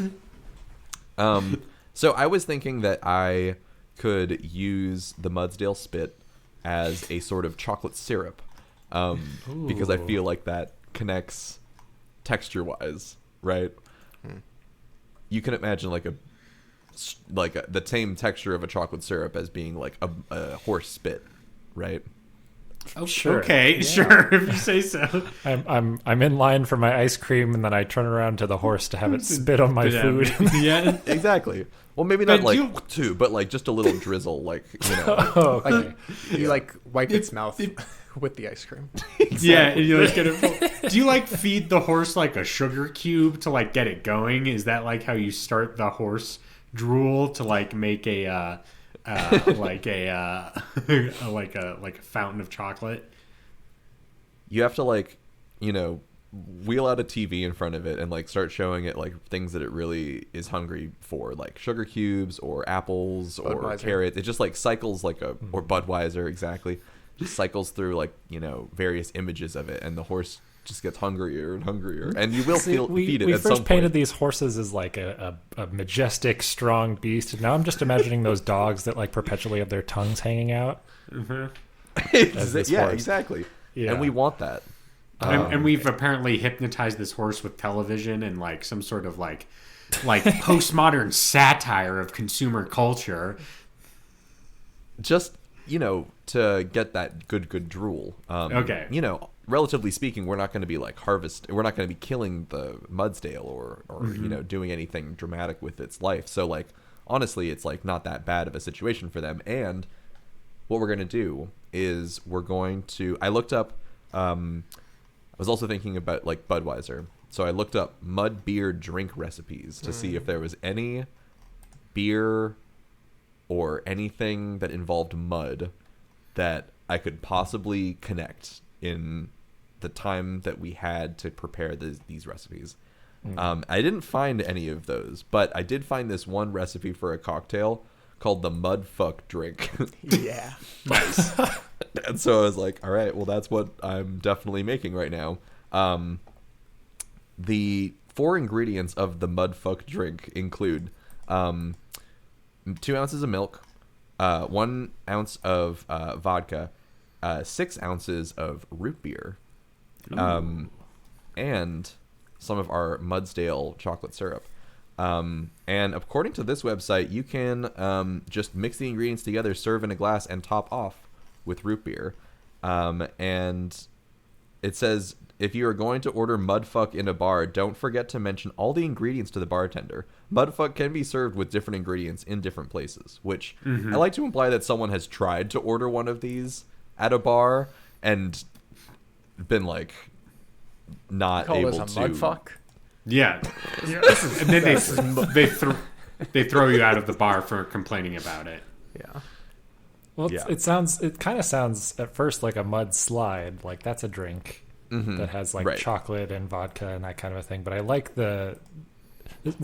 Speaker 3: So I was thinking that I could use the Mudsdale spit as a sort of chocolate syrup, because I feel like that connects texture-wise, right? You can imagine like the same texture of a chocolate syrup as being like a horse spit, right?
Speaker 2: Oh,
Speaker 5: Sure.
Speaker 2: Okay, sure, if you say so.
Speaker 5: I'm in line for my ice cream, and then I turn around to the horse to have it spit on my food.
Speaker 2: Yeah.
Speaker 3: Exactly. Well, maybe not
Speaker 2: But
Speaker 3: like
Speaker 2: you-
Speaker 3: two, but like just a little drizzle, like, you know.
Speaker 5: Oh, okay.
Speaker 4: You like wipe its mouth with the ice cream.
Speaker 2: Yeah, and you like get it. Do you like feed the horse like a sugar cube to like get it going? Is that like how you start the horse drool to like make a like a like a fountain of chocolate?
Speaker 3: You have to like, you know, wheel out a TV in front of it and like start showing it like things that it really is hungry for, like sugar cubes or apples or
Speaker 4: Budweiser.
Speaker 3: carrots. It just like cycles like a or Budweiser, exactly. Just cycles through like, you know, various images of it, and the horse just gets hungrier and hungrier, and you will feed it
Speaker 5: we
Speaker 3: at
Speaker 5: first
Speaker 3: some
Speaker 5: painted
Speaker 3: point.
Speaker 5: these horses as like a majestic, strong beast, and now I'm just imagining those dogs that like perpetually have their tongues hanging out. as this
Speaker 3: Yeah,
Speaker 5: horse.
Speaker 3: exactly.
Speaker 5: Yeah.
Speaker 3: And we want that.
Speaker 2: And we've apparently hypnotized this horse with television and like some sort of like postmodern satire of consumer culture.
Speaker 3: Just, you know, to get that good drool.
Speaker 2: Okay.
Speaker 3: You know, relatively speaking, we're not going to be like we're not going to be killing the Mudsdale or you know, doing anything dramatic with its life. So like, honestly, it's like not that bad of a situation for them. And what we're going to do is we're going to, I looked up, I was also thinking about like Budweiser. So I looked up mud beer drink recipes to see if there was any beer or anything that involved mud that I could possibly connect in the time that we had to prepare these recipes. I didn't find any of those, but I did find this one recipe for a cocktail called the mud fuck drink.
Speaker 4: Yeah.
Speaker 2: Nice.
Speaker 3: And so I was like, all right, well, that's what I'm definitely making right now. The 4 ingredients of the mud fuck drink include 2 ounces of milk, 1 ounce of vodka, 6 ounces of root beer, and some of our Mudsdale chocolate syrup. And according to this website, you can just mix the ingredients together, serve in a glass, and top off with root beer. And it says, if you are going to order Mudfuck in a bar, don't forget to mention all the ingredients to the bartender. Mudfuck can be served with different ingredients in different places, which I like to imply that someone has tried to order one of these at a bar and been like not
Speaker 4: Call
Speaker 3: able
Speaker 4: this
Speaker 3: to
Speaker 4: a mud fuck.
Speaker 2: Yeah. And then they throw you out of the bar for complaining about it.
Speaker 4: Yeah.
Speaker 5: Well,
Speaker 3: Yeah.
Speaker 5: it kind of sounds at first like a mud slide, like that's a drink that has like
Speaker 3: Right.
Speaker 5: chocolate and vodka and that kind of a thing. But I like we're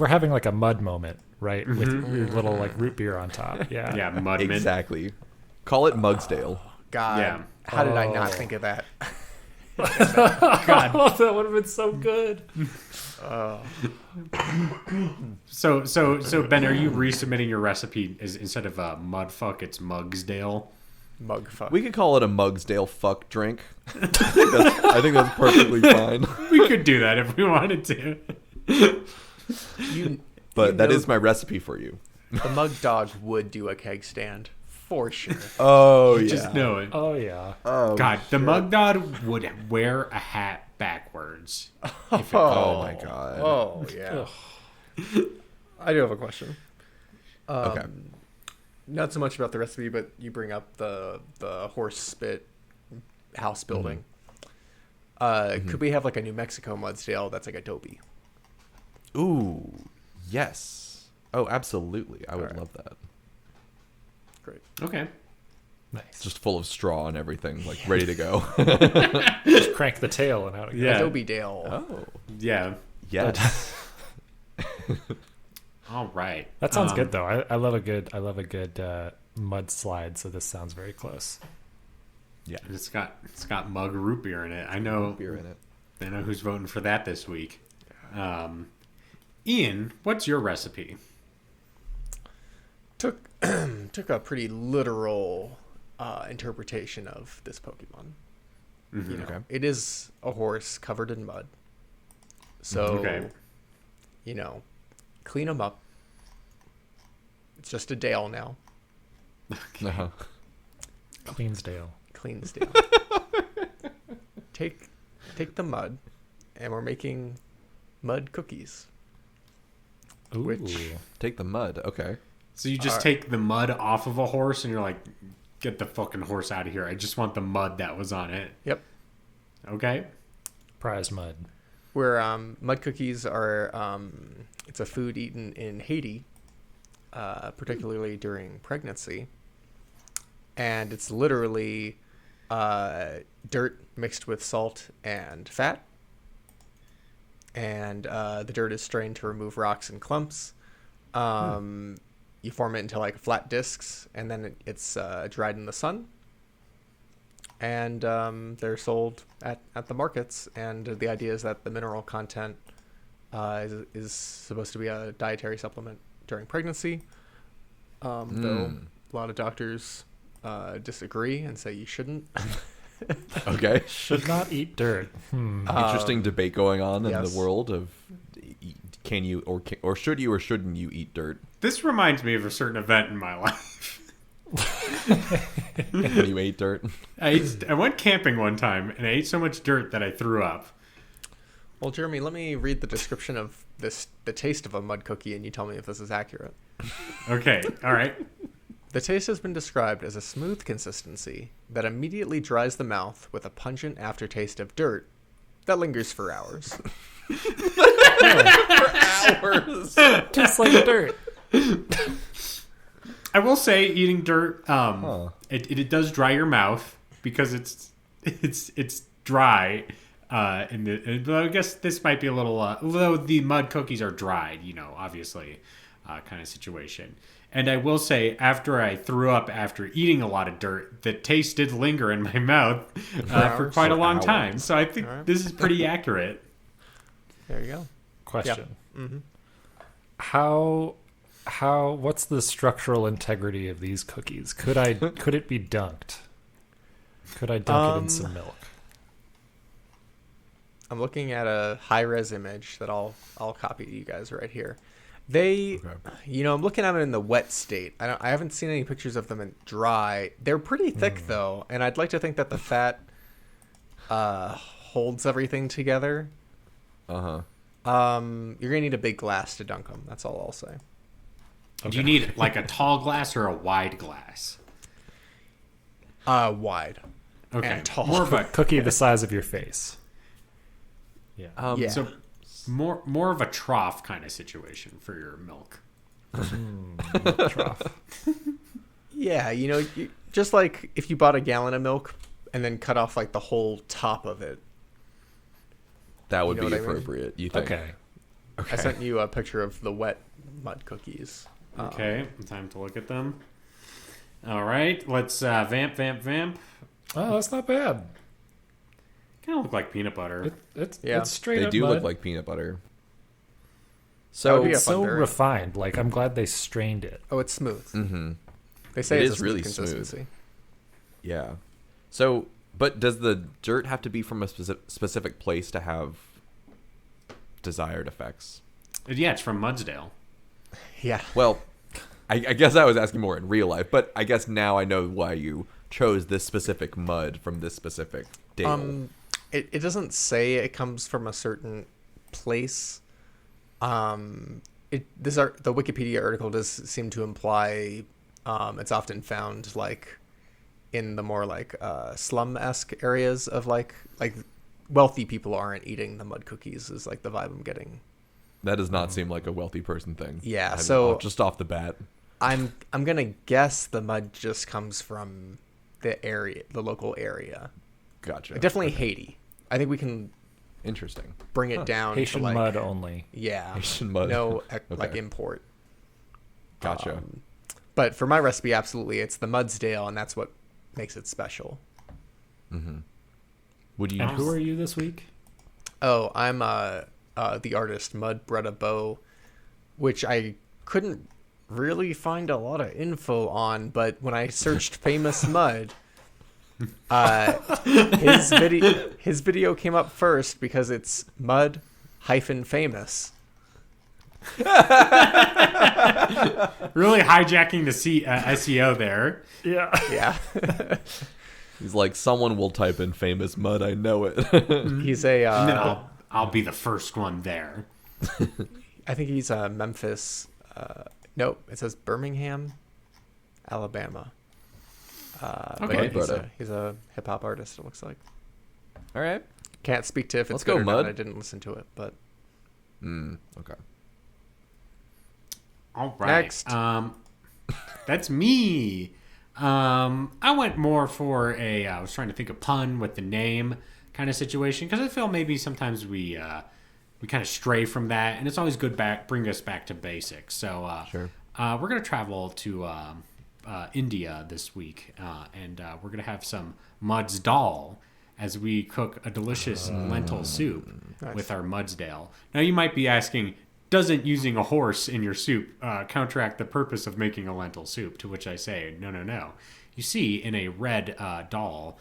Speaker 5: having like a mud moment, right? With your little like root beer on top. Yeah.
Speaker 2: Yeah, mud mint.
Speaker 3: Exactly. Call it Mugsdale.
Speaker 4: God.
Speaker 2: Yeah.
Speaker 4: How did I not think of that?
Speaker 2: God.
Speaker 5: Oh, that would have been so good.
Speaker 2: So Ben, are you resubmitting your recipe instead of mudfuck? It's Mugsdale.
Speaker 4: Mug fuck.
Speaker 3: We could call it a Mugsdale fuck drink. I think that's perfectly fine.
Speaker 2: We could do that if we wanted to.
Speaker 3: But that
Speaker 4: know-
Speaker 3: is my recipe for you.
Speaker 4: The mug dog would do a keg stand for sure.
Speaker 3: Oh, yeah.
Speaker 2: Just know it.
Speaker 5: Oh yeah.
Speaker 3: Oh,
Speaker 2: God, the mug dog would wear a hat backwards.
Speaker 3: oh my God.
Speaker 4: Oh yeah. I do have a question.
Speaker 3: Okay.
Speaker 4: Not so much about the recipe, but you bring up the horse spit house building. Could we have like a New Mexico Mudsdale that's like Adobe?
Speaker 3: Ooh, yes. Oh, absolutely. I would
Speaker 4: Alright.
Speaker 3: love that.
Speaker 4: Great.
Speaker 2: Okay.
Speaker 5: Nice.
Speaker 3: Just full of straw and everything, like ready to go.
Speaker 5: Just crank the tail and out it goes.
Speaker 2: Yeah.
Speaker 4: Adobe Dale.
Speaker 3: Oh,
Speaker 2: Yeah.
Speaker 3: yes.
Speaker 2: All right.
Speaker 5: That sounds good though. I love a good mud slide. So this sounds very close.
Speaker 3: Yeah.
Speaker 2: It's got mug root beer in it. I know.
Speaker 3: Beer in it.
Speaker 2: I know who's voting for that this week. Ian, what's your recipe?
Speaker 4: Took a pretty literal interpretation of this Pokemon. You know,
Speaker 3: Okay.
Speaker 4: it is a horse covered in mud. So,
Speaker 2: Okay.
Speaker 4: you know, clean them up. It's just a Dale now.
Speaker 3: Uh-huh.
Speaker 5: Cleansdale.
Speaker 4: Cleansdale. take the mud, and we're making mud cookies.
Speaker 5: Ooh.
Speaker 4: Which-
Speaker 3: Take the mud. Okay.
Speaker 2: So you just take the mud off of a horse and you're like, get the fucking horse out of here. I just want the mud that was on it.
Speaker 4: Yep.
Speaker 2: Okay.
Speaker 5: Prize mud.
Speaker 4: Where mud cookies are, it's a food eaten in Haiti, particularly during pregnancy. And it's literally dirt mixed with salt and fat. And the dirt is strained to remove rocks and clumps. You form it into like flat discs, and then it's dried in the sun. And they're sold at the markets. And the idea is that the mineral content is supposed to be a dietary supplement during pregnancy. Though a lot of doctors disagree and say you shouldn't.
Speaker 3: Okay.
Speaker 5: Should not eat dirt.
Speaker 3: Interesting debate going on in
Speaker 4: yes.
Speaker 3: the world of can you or should you or shouldn't you eat dirt
Speaker 2: This reminds me of a certain event in my life.
Speaker 3: when you ate dirt.
Speaker 2: I went camping one time and I ate so much dirt that I threw up.
Speaker 4: Well, Jeremy, let me read the description of the taste of a mud cookie, and you tell me if this is accurate.
Speaker 2: Okay. All right.
Speaker 4: The taste has been described as a smooth consistency that immediately dries the mouth with a pungent aftertaste of dirt that lingers for hours.
Speaker 3: Hours.
Speaker 5: Tastes like dirt.
Speaker 2: I will say eating dirt, it does dry your mouth because it's dry. But I guess this might be a little, although the mud cookies are dried, obviously, kind of situation. And I will say, after I threw up after eating a lot of dirt, the taste did linger in my mouth for quite a long time. So I think this is pretty accurate.
Speaker 4: There you go.
Speaker 5: Question.
Speaker 4: Yep. Mm-hmm.
Speaker 5: What's the structural integrity of these cookies? Could it be dunked? Could I dunk it in some milk?
Speaker 4: I'm looking at a high-res image that I'll copy to you guys right here. I'm looking at it in the wet state. I haven't seen any pictures of them in dry. They're pretty thick though, and I'd like to think that the fat holds everything together.
Speaker 3: Uh-huh.
Speaker 4: You're gonna need a big glass to dunk them. That's all I'll say.
Speaker 2: Do you need like a tall glass or a wide glass?
Speaker 4: Wide.
Speaker 2: Okay.
Speaker 4: And tall.
Speaker 2: More of a
Speaker 5: Cookie the size of your face. Yeah.
Speaker 4: Yeah.
Speaker 2: So more of a trough kind of situation for your milk.
Speaker 5: Trough.
Speaker 4: Yeah, just like if you bought a gallon of milk and then cut off like the whole top of it.
Speaker 3: That would
Speaker 4: You know
Speaker 3: be
Speaker 4: what I mean?
Speaker 3: appropriate, you think?
Speaker 5: Okay.
Speaker 4: I sent you a picture of the wet mud cookies.
Speaker 2: Okay, time to look at them. All right, let's vamp.
Speaker 5: Oh, that's not bad.
Speaker 2: Kind of look like peanut butter.
Speaker 5: It's
Speaker 4: Yeah.
Speaker 5: it's straight
Speaker 3: They
Speaker 5: up
Speaker 3: do
Speaker 5: mud.
Speaker 3: look like peanut butter.
Speaker 4: That would
Speaker 3: So
Speaker 4: be a
Speaker 5: so
Speaker 4: fun variant.
Speaker 5: refined. Like, I'm glad they strained it.
Speaker 4: Oh, it's smooth.
Speaker 3: mm-hmm.
Speaker 4: They say
Speaker 3: It
Speaker 4: it's
Speaker 3: is
Speaker 4: a
Speaker 3: really
Speaker 4: smooth
Speaker 3: smooth.
Speaker 4: consistency.
Speaker 3: Yeah. So, but does the dirt have to be from a specific place to have desired effects?
Speaker 2: Yeah, it's from Mudsdale.
Speaker 4: Yeah.
Speaker 3: Well, I guess I was asking more in real life, but I guess now I know why you chose this specific mud from this specific dale.
Speaker 4: It doesn't say it comes from a certain place. The Wikipedia article does seem to imply it's often found like in the more like slum-esque areas of like wealthy people aren't eating the mud cookies is like the vibe I'm getting.
Speaker 3: That does not seem like a wealthy person thing.
Speaker 4: Yeah,
Speaker 3: I mean,
Speaker 4: so-
Speaker 3: just off the bat.
Speaker 4: I'm gonna guess the mud just comes from the local area.
Speaker 3: Gotcha.
Speaker 4: Definitely Haiti. I think we can
Speaker 3: Interesting.
Speaker 4: bring it down
Speaker 5: Haitian
Speaker 4: to like
Speaker 5: mud only.
Speaker 4: yeah,
Speaker 3: Haitian mud.
Speaker 4: no like
Speaker 3: Okay.
Speaker 4: import.
Speaker 3: Gotcha.
Speaker 4: But for my recipe, absolutely, it's the Mudsdale, and that's what makes it special.
Speaker 3: Would you?
Speaker 5: And who are you this week?
Speaker 4: Oh, I'm the artist Mud Bretta Bow, which I couldn't really find a lot of info on, but when I searched famous mud, his video came up first because it's mud -famous.
Speaker 2: Really hijacking the SEO there.
Speaker 5: Yeah.
Speaker 4: Yeah.
Speaker 3: He's like, someone will type in famous mud. I know it.
Speaker 4: He's a.
Speaker 2: And then I'll be the first one there.
Speaker 4: I think he's Memphis. Nope, it says Birmingham, Alabama.
Speaker 2: Okay,
Speaker 4: but he's a hip hop artist. It looks like.
Speaker 3: All right.
Speaker 4: Can't speak to if it's
Speaker 3: Let's
Speaker 4: good
Speaker 3: go,
Speaker 4: or not.
Speaker 3: Mud.
Speaker 4: I didn't listen to it, but
Speaker 3: Okay.
Speaker 2: All right.
Speaker 4: Next.
Speaker 2: That's me. I went more for I was trying to think of pun with the name kind of situation because I feel maybe sometimes we kind of stray from that, and it's always good bring us back to basics. So
Speaker 3: Sure.
Speaker 2: we're gonna travel to India this week, and we're gonna have some Mudsdale as we cook a delicious lentil soup with our Mudsdale. Now you might be asking, doesn't using a horse in your soup counteract the purpose of making a lentil soup? To which I say, no. You see, in a red dal,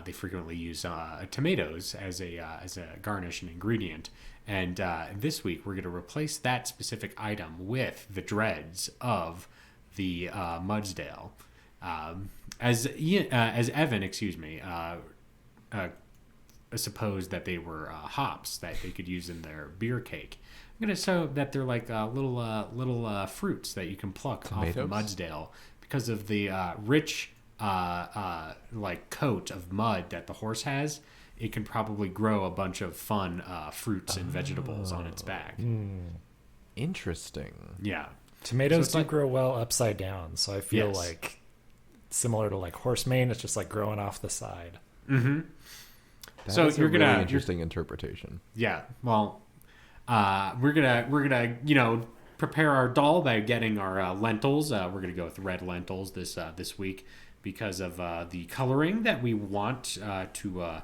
Speaker 2: they frequently use tomatoes as a garnish and ingredient. And this week, we're going to replace that specific item with the dregs of the Mudsdale. As Evan, supposed that they were hops that they could use in their beer cake. I'm gonna show that they're like little fruits that you can pluck off the Mudsdale because of the rich like coat of mud that the horse has. It can probably grow a bunch of fun fruits and vegetables on its back.
Speaker 3: Interesting.
Speaker 2: Yeah,
Speaker 5: Tomatoes
Speaker 2: it's
Speaker 5: do
Speaker 2: like-
Speaker 5: grow well upside down, so I feel
Speaker 2: Yes.
Speaker 5: like similar to like horse mane, it's just like growing off the side.
Speaker 3: That
Speaker 2: So
Speaker 3: is a
Speaker 2: you're gonna-
Speaker 3: really interesting interpretation.
Speaker 2: yeah. Well, we're gonna prepare our dal by getting our lentils. We're gonna go with red lentils this week because of the coloring that we want to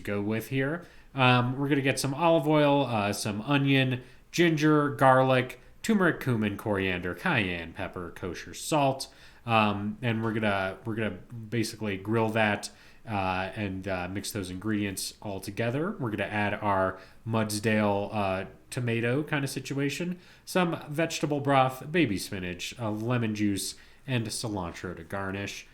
Speaker 2: go with here. We're gonna get some olive oil, some onion, ginger, garlic, turmeric, cumin, coriander, cayenne pepper, kosher salt, and we're gonna basically grill that and mix those ingredients all together. We're gonna add our Mudsdale tomato kind of situation, some vegetable broth, baby spinach, lemon juice, and cilantro to garnish.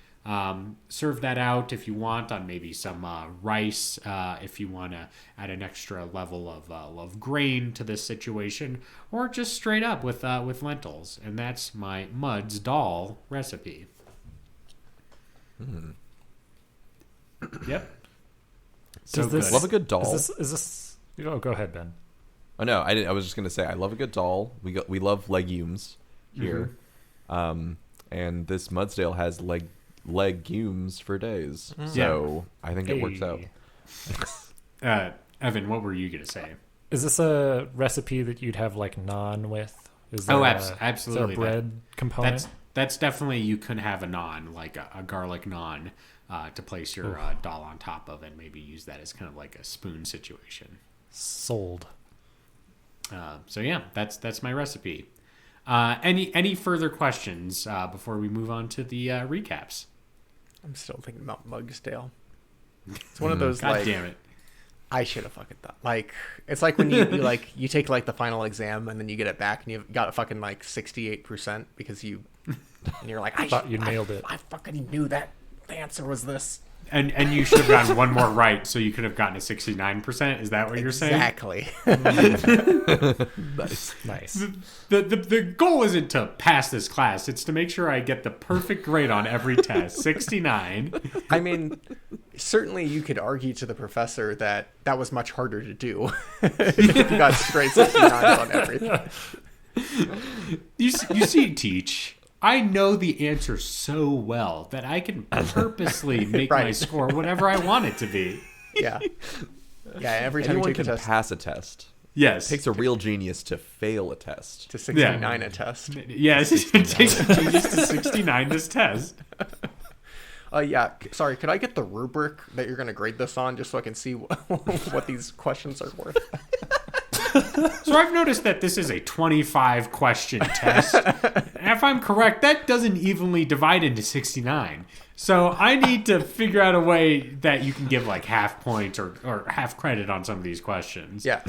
Speaker 2: Serve that out if you want on maybe some rice, if you want to add an extra level of grain to this situation, or just straight up with lentils. And that's my Mudsdale recipe. Yep. So
Speaker 5: Does this-
Speaker 3: Love a good doll.
Speaker 5: Is this? Oh, go ahead, Ben.
Speaker 3: Oh no, I was just gonna say I love a good doll. We love legumes here, and this Mudsdale has legumes for days. So I think it works out.
Speaker 5: Hey.
Speaker 2: Evan, what were you gonna say?
Speaker 5: Is this a recipe that you'd have like naan with? Is there
Speaker 2: absolutely.
Speaker 5: Is there a bread component?
Speaker 2: That's definitely, you can have a naan, like a garlic naan, to place your dal on top of, and maybe use that as kind of like a spoon situation.
Speaker 5: Sold.
Speaker 2: So yeah, that's my recipe. Any further questions before we move on to the recaps?
Speaker 4: I'm still thinking about Mugsdale. It's one of those
Speaker 2: God
Speaker 4: like
Speaker 2: damn it!
Speaker 4: I should have fucking thought. Like it's like when you take like the final exam and then you get it back and you've got a fucking like 68% because and you're like I
Speaker 5: Thought you nailed it.
Speaker 4: I fucking knew that the answer was this.
Speaker 2: And you should have gotten one more right, so you could have gotten a 69%. Is that what you're saying?
Speaker 4: Exactly.
Speaker 5: Nice.
Speaker 2: The goal isn't to pass this class; it's to make sure I get the perfect grade on every test. 69.
Speaker 4: I mean, certainly you could argue to the professor that was much harder to do if you got straight 69s on everything.
Speaker 2: You see, Teach, I know the answer so well that I can purposely make my
Speaker 4: Right.
Speaker 2: score whatever I want it to be.
Speaker 4: Yeah. Yeah, every time
Speaker 3: Anyone
Speaker 4: you take
Speaker 3: can
Speaker 4: a test
Speaker 3: pass a test.
Speaker 2: Yes.
Speaker 3: It takes a real genius to fail a test.
Speaker 4: to 69 a test.
Speaker 2: Yes, it takes a genius to 69 this test.
Speaker 4: Yeah, sorry, could I get the rubric that you're going to grade this on just so I can see what these questions are worth?
Speaker 2: So I've noticed that this is a 25 question test. And if I'm correct, that doesn't evenly divide into 69. So I need to figure out a way that you can give like half points or half credit on some of these questions.
Speaker 4: Yeah.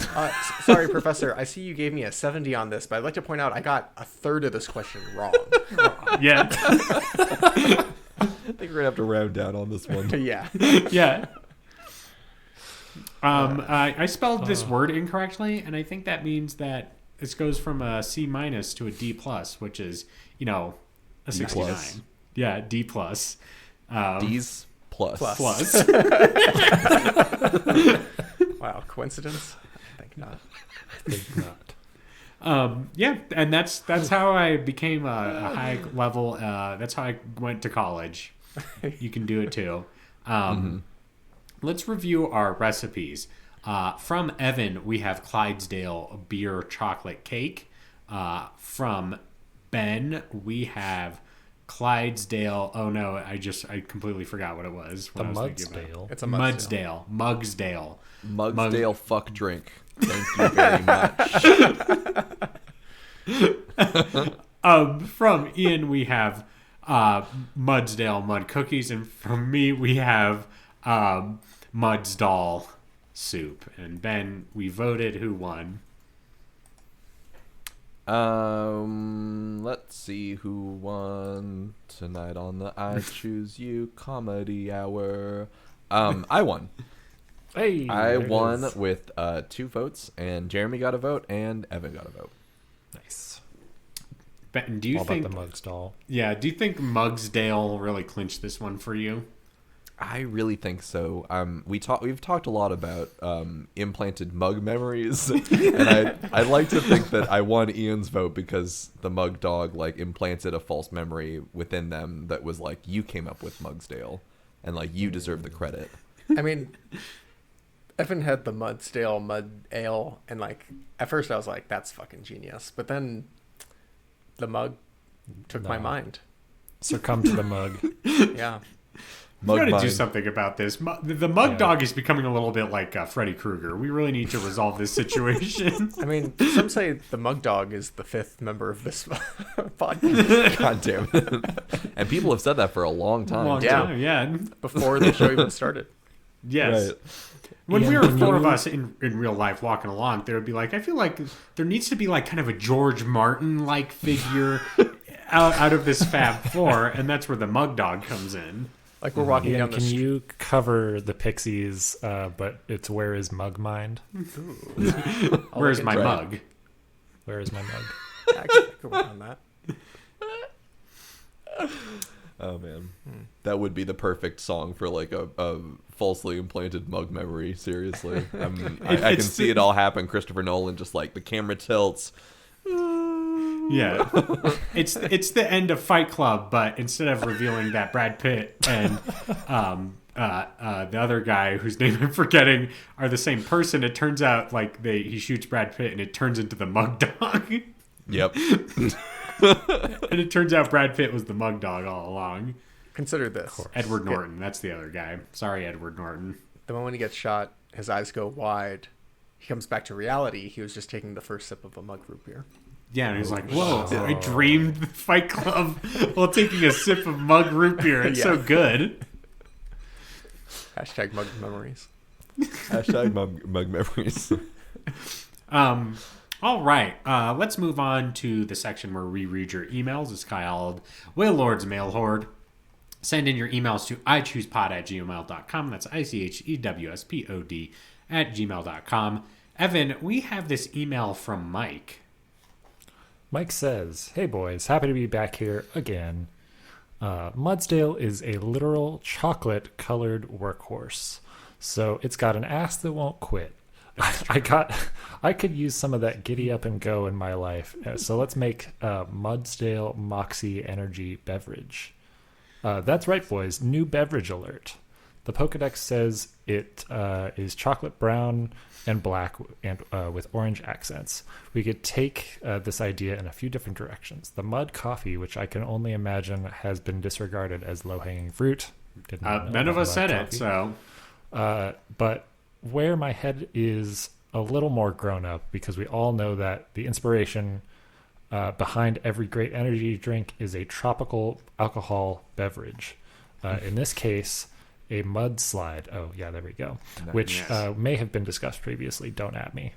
Speaker 4: Sorry, Professor. I see you gave me a 70 on this, but I'd like to point out I got a third of this question wrong.
Speaker 2: Yeah.
Speaker 3: think we're gonna have to round down on this one.
Speaker 4: Yeah.
Speaker 2: Yeah. I spelled this word incorrectly, and I think that means that this goes from a C- to a D+, which is, a 69. Yeah, D+.
Speaker 3: D's plus.
Speaker 2: Plus.
Speaker 4: Wow, coincidence? I think not.
Speaker 5: Think not.
Speaker 2: Yeah, and that's how I became a high level. That's how I went to college. You can do it too. Let's review our recipes. From Evan, we have Clydesdale beer chocolate cake. From Ben, we have Clydesdale. Oh no, I completely forgot what it was.
Speaker 5: The
Speaker 2: What I was thinking about.
Speaker 5: Mudsdale.
Speaker 4: It's a
Speaker 2: Mugsdale.
Speaker 3: Mugsdale fuck drink. Thank you very much.
Speaker 2: From Ian, we have Mudsdale mud cookies, and from me, we have Mudsdale soup. And Ben, we voted. Who won?
Speaker 3: Let's see who won tonight on the I Choose You Comedy Hour. I won.
Speaker 5: Hey,
Speaker 3: I
Speaker 5: there it
Speaker 3: won
Speaker 5: is.
Speaker 3: with 2 votes, and Jeremy got a vote, and Evan got a vote.
Speaker 5: Nice.
Speaker 2: Ben, do you
Speaker 5: All
Speaker 2: think?
Speaker 5: about the Mugsdale.
Speaker 2: Yeah, do you think Mugsdale really clinched this one for you?
Speaker 3: I really think so. We've talked a lot about implanted mug memories, and I like to think that I won Ian's vote because the mug dog implanted a false memory within them that was you came up with Mugsdale, and you deserve the credit.
Speaker 4: I mean, Evan had the Mudsdale mud ale, and at first I was like, that's fucking genius. But then the mug took my
Speaker 5: No.
Speaker 4: mind.
Speaker 5: Succumb to the mug.
Speaker 4: Yeah.
Speaker 2: We got to do
Speaker 3: mind.
Speaker 2: something about this. The mug dog is becoming a little bit like Freddy Krueger. We really need to resolve this situation.
Speaker 4: I mean, some say the mug dog is the 5th member of this podcast.
Speaker 3: God damn it! And people have said that for a long time.
Speaker 2: Long
Speaker 4: Yeah.
Speaker 2: time, yeah.
Speaker 4: Before the show even started.
Speaker 2: Yes.
Speaker 3: Right.
Speaker 2: When
Speaker 5: Ian,
Speaker 2: we were
Speaker 5: can
Speaker 2: 4 of
Speaker 5: you-
Speaker 2: us in real life walking along, there would be I feel like there needs to be kind of a George Martin figure out of this Fab Four, and that's where the mug dog comes in.
Speaker 4: We're walking
Speaker 5: Ian,
Speaker 4: down the
Speaker 5: can
Speaker 4: street.
Speaker 5: you cover the Pixies, but it's Where is Mug Mind?
Speaker 2: Where's my
Speaker 3: right.
Speaker 2: mug?
Speaker 5: Where is my mug?
Speaker 4: I could work on that.
Speaker 3: Oh man, that would be the perfect song for a falsely implanted mug memory. Seriously, I can
Speaker 2: It's
Speaker 3: see it all happen. Christopher Nolan just the camera tilts.
Speaker 2: Yeah. It's the end of Fight Club, but instead of revealing that Brad Pitt and the other guy whose name I'm forgetting are the same person, it turns out he shoots Brad Pitt and it turns into the mug dog.
Speaker 3: Yep.
Speaker 2: And it turns out Brad Pitt was the mug dog all along.
Speaker 4: Consider this.
Speaker 2: Edward Norton, that's the other guy. Sorry, Edward Norton.
Speaker 4: The moment he gets shot, his eyes go wide. He comes back to reality. He was just taking the first sip of a mug root beer.
Speaker 2: Yeah, and he's like, whoa, I dreamed Fight Club while taking a sip of mug root beer. It's so
Speaker 4: Yeah.
Speaker 2: good.
Speaker 4: Hashtag mug memories.
Speaker 3: Hashtag mug memories.
Speaker 2: All right, let's move on to the section where we read your emails. It's Kyle, Whale Lord's Mail Horde. Send in your emails to ichoosepod@gmail.com. That's ICHEWSPOD@gmail.com. Evan, we have this email from Mike.
Speaker 5: Mike says, "Hey boys, happy to be back here again. Mudsdale is a literal chocolate-colored workhorse, so it's got an ass that won't quit. I could use some of that giddy up and go in my life, so let's make a Mudsdale Moxie Energy beverage. That's right, boys. New beverage alert. The Pokedex says it is chocolate brown and black and with orange accents. We could take this idea in a few different directions. The mud coffee, which I can only imagine has been disregarded as low-hanging fruit. Didn't know
Speaker 2: None of
Speaker 5: about
Speaker 2: us said
Speaker 5: mud
Speaker 2: it,
Speaker 5: coffee.
Speaker 2: so
Speaker 5: But where my head is a little more grown up, because we all know that the inspiration behind every great energy drink is a tropical alcohol beverage. In this case, a mudslide. Oh, yeah, there we go. Which
Speaker 2: Yes.
Speaker 5: may have been discussed previously. Don't at me.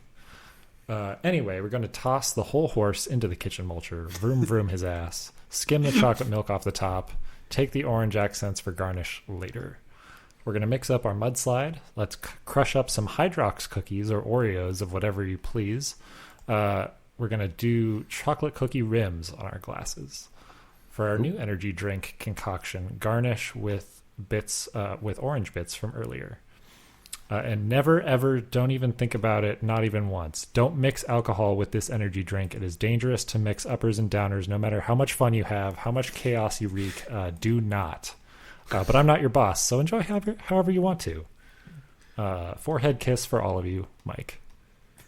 Speaker 5: Anyway, we're going to toss the whole horse into the kitchen mulcher, vroom vroom his ass, skim the chocolate milk off the top, Take the orange accents for garnish later. We're going to mix up our mudslide. Let's crush up some Hydrox cookies or Oreos of whatever you please. We're going to do chocolate cookie rims on our glasses. For our new energy drink concoction, garnish with bits, with orange bits from earlier. And never, ever, don't even think about it, not even once. Don't mix alcohol with this energy drink. It is dangerous to mix uppers and downers, no matter how much fun you have, how much chaos you wreak. Do not. But I'm not your boss, so enjoy however you want to. Forehead kiss for all of you, Mike.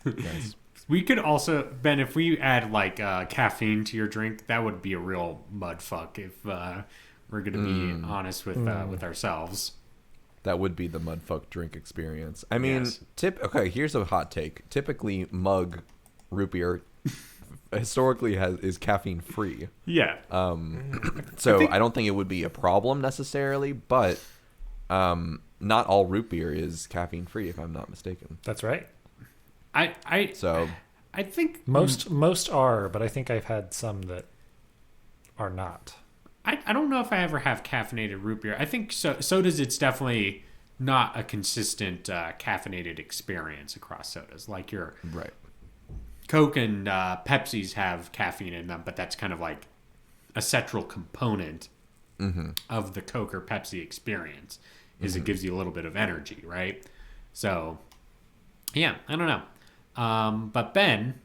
Speaker 3: Nice.
Speaker 2: We could also, Ben, if we add like caffeine to your drink, that would be a real mud fuck if we're going to be honest with ourselves.
Speaker 3: That would be the mudfuck drink experience. I mean,
Speaker 2: Yes.
Speaker 3: okay, here's a hot take. Typically, mug root beer historically is caffeine free.
Speaker 2: Yeah.
Speaker 3: So I don't think it would be a problem necessarily, but not all root beer is caffeine free, if I'm not mistaken.
Speaker 5: That's right.
Speaker 3: So
Speaker 2: I think
Speaker 5: Most are, but I think I've had some that are not.
Speaker 2: I don't know if I ever have caffeinated root beer. I think sodas, it's definitely not a consistent caffeinated experience across sodas. Like your
Speaker 3: right.
Speaker 2: Coke and Pepsis have caffeine in them, but that's kind of like a central component of the Coke or Pepsi experience is it gives you a little bit of energy, right? So, yeah, I don't know. But Ben,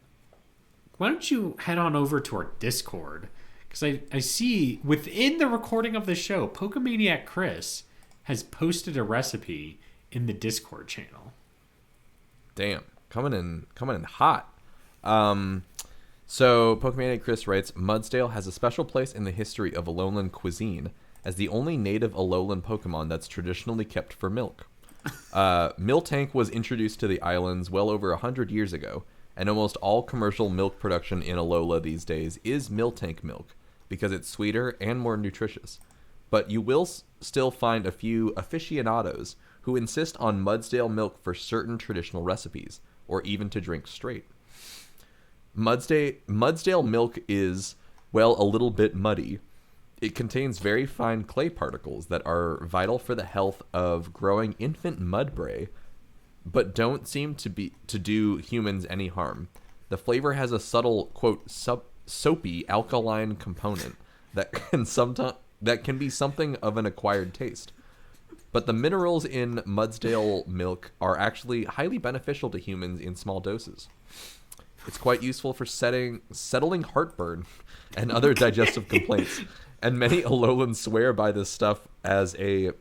Speaker 2: why don't you head on over to our Discord? Because I see within the recording of the show, Pokemaniac Chris has posted a recipe in the Discord channel.
Speaker 3: Damn, coming in hot. So Pokemaniac Chris writes, Mudsdale has a special place in the history of Alolan cuisine as the only native Alolan Pokemon that's traditionally kept for milk. Miltank was introduced to the islands well over 100 years ago, and almost all commercial milk production in Alola these days is Miltank milk, because it's sweeter and more nutritious. But you will still find a few aficionados who insist on Mudsdale milk for certain traditional recipes, or even to drink straight. Mudsdale milk is, well, a little bit muddy. It contains very fine clay particles that are vital for the health of growing infant mudbray, but don't seem to do humans any harm. The flavor has a subtle, quote, soapy alkaline component that can be something of an acquired taste. But the minerals in Mudsdale milk are actually highly beneficial to humans in small doses. It's quite useful for settling heartburn and other digestive complaints. And many Alolans swear by this stuff as a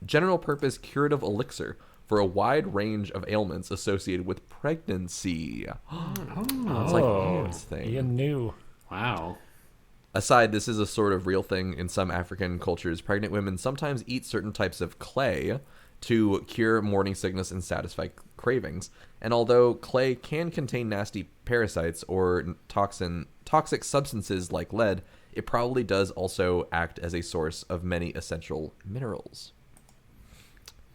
Speaker 3: general-purpose curative elixir for a wide range of ailments associated with pregnancy. It's like Ian's thing.
Speaker 5: Ian knew.
Speaker 2: Wow.
Speaker 3: Aside, this is a sort of real thing in some African cultures. Pregnant women sometimes eat certain types of clay to cure morning sickness and satisfy cravings. And although clay can contain nasty parasites or toxic substances like lead, it probably does also act as a source of many essential minerals.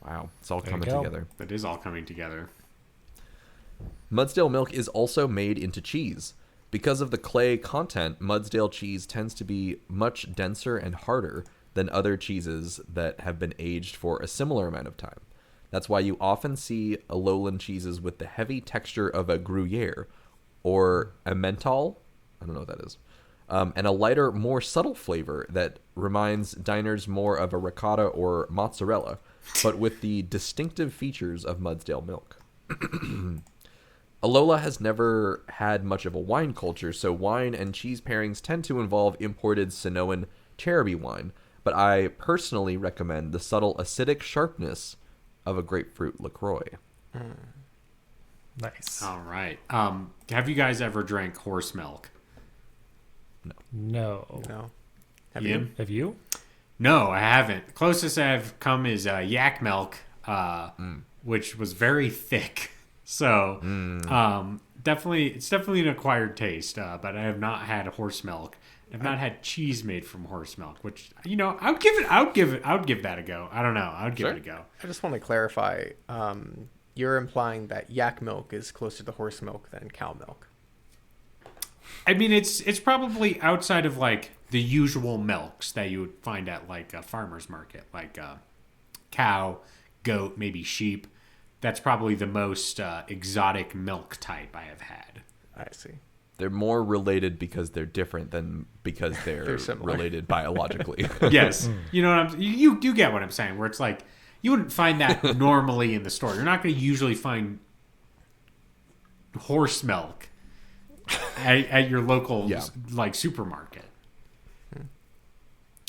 Speaker 3: Wow, it's all coming together.
Speaker 2: That is all coming together.
Speaker 3: Mudsdale milk is also made into cheese. Because of the clay content, Mudsdale cheese tends to be much denser and harder than other cheeses that have been aged for a similar amount of time. That's why you often see Alolan cheeses with the heavy texture of a Gruyere or a menthol. I don't know what that is. And a lighter, more subtle flavor that reminds diners more of a ricotta or mozzarella, but with the distinctive features of Mudsdale milk. Alola has never had much of a wine culture, so wine and cheese pairings tend to involve imported Sonoan Cherubi wine, but I personally recommend the subtle acidic sharpness of a grapefruit LaCroix.
Speaker 5: Nice.
Speaker 2: All right. Have you guys ever drank horse milk?
Speaker 5: No.
Speaker 4: Have
Speaker 2: Ian?
Speaker 4: you?
Speaker 5: Have you?
Speaker 2: No, I haven't. The closest I've come is yak milk, which was very thick. So, it's definitely an acquired taste. But I have not had horse milk. I've not had cheese made from horse milk, which I would give that a go. I don't know. I would give it a go.
Speaker 4: I just want to clarify. You're implying that yak milk is closer to horse milk than cow milk.
Speaker 2: I mean, it's probably outside of like the usual milks that you would find at like a farmer's market, like cow, goat, maybe sheep. That's probably the most exotic milk type I have had.
Speaker 4: I see.
Speaker 3: They're more related because they're different than because they're
Speaker 4: similar.
Speaker 3: related biologically.
Speaker 2: Yes, you know what you get what I'm saying. Where it's like you wouldn't find that normally in the store. You're not going to usually find horse milk at your local like supermarket.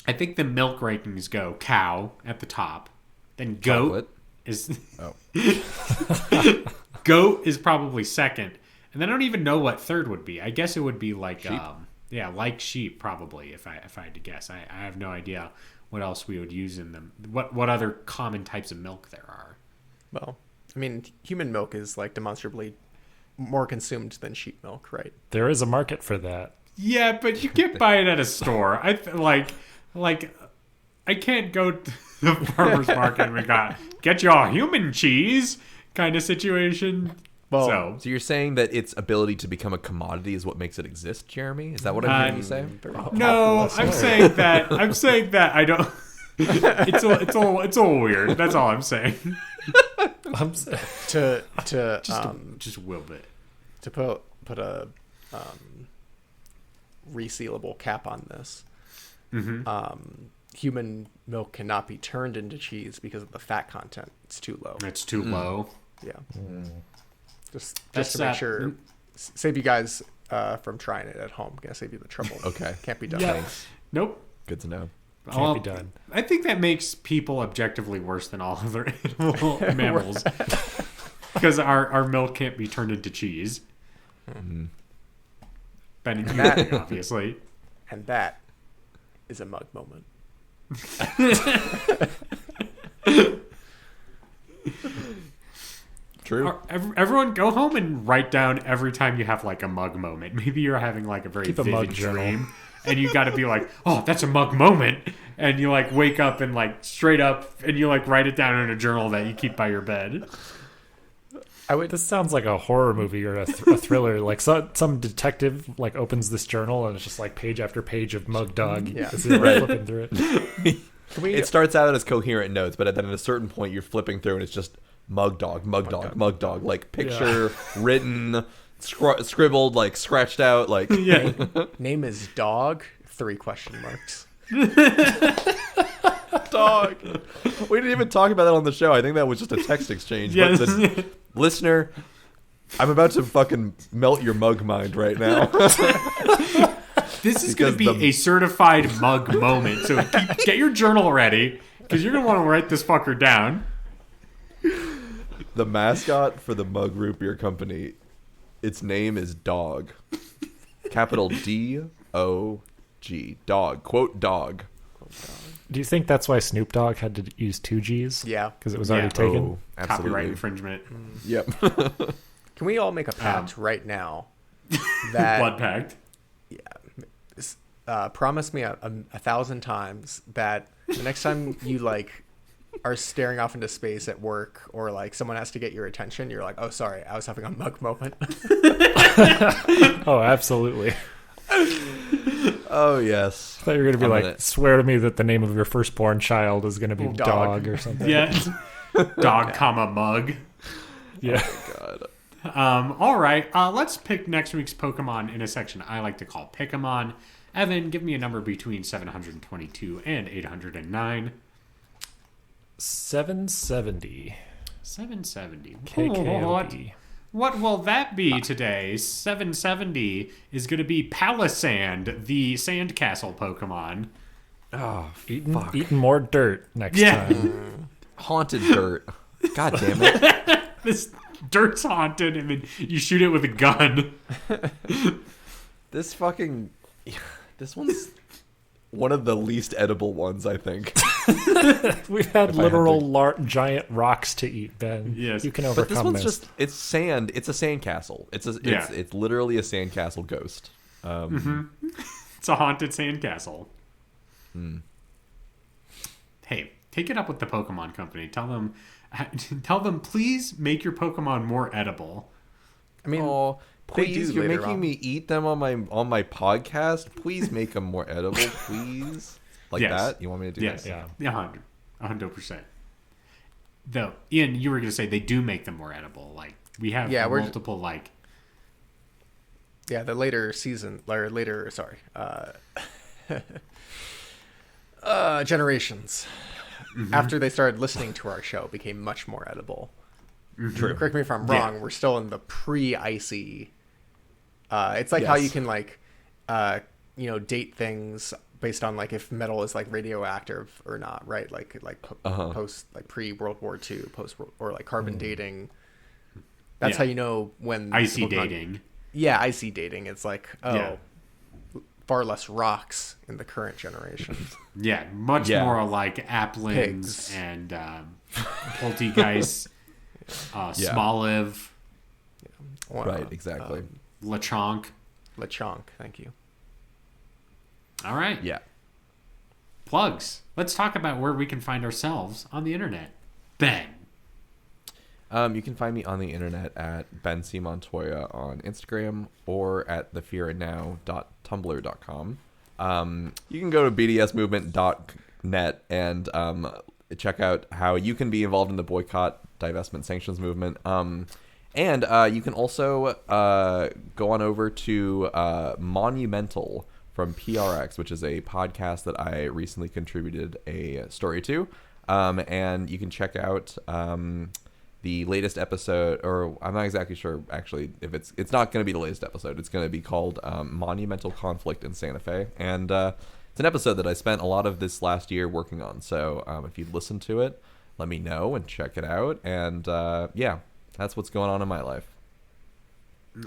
Speaker 2: I think the milk rankings go cow at the top, then goat
Speaker 3: Chocolate.
Speaker 2: is
Speaker 3: Oh.
Speaker 2: goat is probably second, and then I don't even know what third would be. I guess it would be like
Speaker 3: Sheep?
Speaker 2: like sheep probably if I had to guess. I have no idea what else we would use in them. What other common types of milk there are.
Speaker 4: Well, I mean, human milk is like demonstrably more consumed than sheep milk, right?
Speaker 5: There is a market for that.
Speaker 2: Yeah, but you can't buy it at a store. Like I can't go to the farmer's market and we got get your human cheese kind of situation.
Speaker 4: Well,
Speaker 3: So you're saying that its ability to become a commodity is what makes it exist, Jeremy? Is that what I'm hearing you say?
Speaker 2: No, I'm saying that I don't. It's a little weird. That's all I'm saying.
Speaker 4: to
Speaker 2: Just a little bit.
Speaker 4: to put a resealable cap on this. Human milk cannot be turned into cheese because of the fat content. It's too low.
Speaker 2: It's too low.
Speaker 4: Yeah. Just
Speaker 2: That's
Speaker 4: to make sure, save you guys from trying it at home. Gonna save you the trouble.
Speaker 3: Okay.
Speaker 4: Can't be done.
Speaker 2: Yeah.
Speaker 3: Thanks.
Speaker 2: Nope.
Speaker 3: Good to know.
Speaker 5: Can't be done.
Speaker 2: I think that makes people objectively worse than all other animal mammals because our milk can't be turned into cheese. Ben, you agree, obviously.
Speaker 4: And that is a mug moment.
Speaker 3: True.
Speaker 2: Everyone go home and write down every time you have like a mug moment. Maybe you're having like a very
Speaker 5: Keep a
Speaker 2: vivid
Speaker 5: mug journal.
Speaker 2: dream and you got to be like, oh, that's a mug moment. And you like wake up and like straight up and you like write it down in a journal that you keep by your bed.
Speaker 5: This sounds like a horror movie or a thriller. Like some detective like opens this journal and it's just like page after page of mug dog.
Speaker 4: Yeah.
Speaker 5: As they're flipping through it.
Speaker 3: It starts out as coherent notes, but then at a certain point you're flipping through and it's just mug dog, like picture written, scribbled, like scratched out, like
Speaker 2: Yeah.
Speaker 4: Name is dog. 3 question marks.
Speaker 3: dog. We didn't even talk about that on the show. I think that was just a text exchange.
Speaker 2: Yes.
Speaker 3: But the listener, I'm about to fucking melt your mug mind right now.
Speaker 2: This is going to
Speaker 3: Because
Speaker 2: be a certified mug moment. So get your journal ready because you're going to want to write this fucker down.
Speaker 3: The mascot for the Mug Root Beer Company, its name is Dog. Capital D-O-G. Dog. Quote dog.
Speaker 5: Do you think that's why Snoop Dogg had to use 2 G's?
Speaker 4: Yeah.
Speaker 5: Because it was already taken.
Speaker 3: Oh, absolutely.
Speaker 2: Copyright infringement.
Speaker 3: Yep.
Speaker 4: Can we all make a pact right now that
Speaker 2: Blood pact.
Speaker 4: promise me 1,000 times that the next time you like are staring off into space at work or like someone has to get your attention, you're like, oh, sorry, I was having a mug moment.
Speaker 5: Oh, absolutely.
Speaker 3: Oh, yes.
Speaker 5: I thought you were going to be
Speaker 3: I'm
Speaker 5: like,
Speaker 3: gonna-
Speaker 5: swear to me that the name of your firstborn child is going to be
Speaker 4: Oh,
Speaker 5: dog.
Speaker 4: dog.
Speaker 5: Or something.
Speaker 2: Yeah. Dog, comma, mug.
Speaker 5: Yeah.
Speaker 3: God.
Speaker 2: All right. Let's pick next week's Pokemon in a section I like to call Pick-a-mon. Evan, give me a number between 722 and 809.
Speaker 5: 770.
Speaker 2: 770.
Speaker 5: KKOD.
Speaker 2: What will that be today? 770 is going to be Palisand, the sandcastle Pokemon.
Speaker 3: Oh,
Speaker 5: Eating more dirt next
Speaker 2: Yeah.
Speaker 5: time.
Speaker 3: haunted dirt. God damn it.
Speaker 2: This dirt's haunted, and then you shoot it with a gun.
Speaker 3: This one's one of the least edible ones, I think.
Speaker 5: We've had
Speaker 3: If I had
Speaker 5: literal giant rocks to eat, Ben.
Speaker 2: Yes.
Speaker 5: You can
Speaker 3: But this
Speaker 5: overcome
Speaker 3: one's just, it's sand. It's a sandcastle. It's literally a sandcastle ghost.
Speaker 2: It's a haunted sandcastle. Hey, take it up with the Pokemon Company. Tell them, please make your Pokemon more edible.
Speaker 4: I mean,
Speaker 3: Oh, Please, you're
Speaker 4: later
Speaker 3: making
Speaker 4: on.
Speaker 3: me eat them on my podcast. Please make them more edible, please. Like
Speaker 2: Yes.
Speaker 3: that? You want me to do
Speaker 2: Yes.
Speaker 3: that?
Speaker 5: Yeah.
Speaker 2: 100%. Though, Ian, you were going to say they do make them more edible. Like, we have multiple, like...
Speaker 4: Yeah, the later season, or later, sorry, generations after they started listening to our show became much more edible.
Speaker 3: True.
Speaker 4: Correct me if I'm wrong. We're still in the pre-icy. It's like how you can like, date things based on like if metal is like radioactive or not, right? Like post like pre World War II, post or like carbon dating. That's how you know when
Speaker 2: Icy dating.
Speaker 4: Yeah, icy dating. It's like far less rocks in the current generation.
Speaker 2: Yeah, much more like Applins
Speaker 4: Pigs.
Speaker 2: and Poltergeist, Smoliv,
Speaker 3: Right, exactly.
Speaker 2: Lechonk.
Speaker 4: Lechonk, thank you.
Speaker 2: All right.
Speaker 3: Yeah.
Speaker 2: Plugs. Let's talk about where we can find ourselves on the internet. Ben.
Speaker 3: You can find me on the internet at Ben C. Montoya on Instagram or at thefearandnow.tumblr.com. You can go to bdsmovement.net and check out how you can be involved in the boycott, divestment, sanctions movement. And you can also go on over to Monumental from PRX, which is a podcast that I recently contributed a story to. And you can check out the latest episode, or I'm not exactly sure actually if it's not going to be the latest episode. It's going to be called Monumental Conflict in Santa Fe, and it's an episode that I spent a lot of this last year working on. So if you'd listen to it, let me know and check it out. And that's what's going on in my life.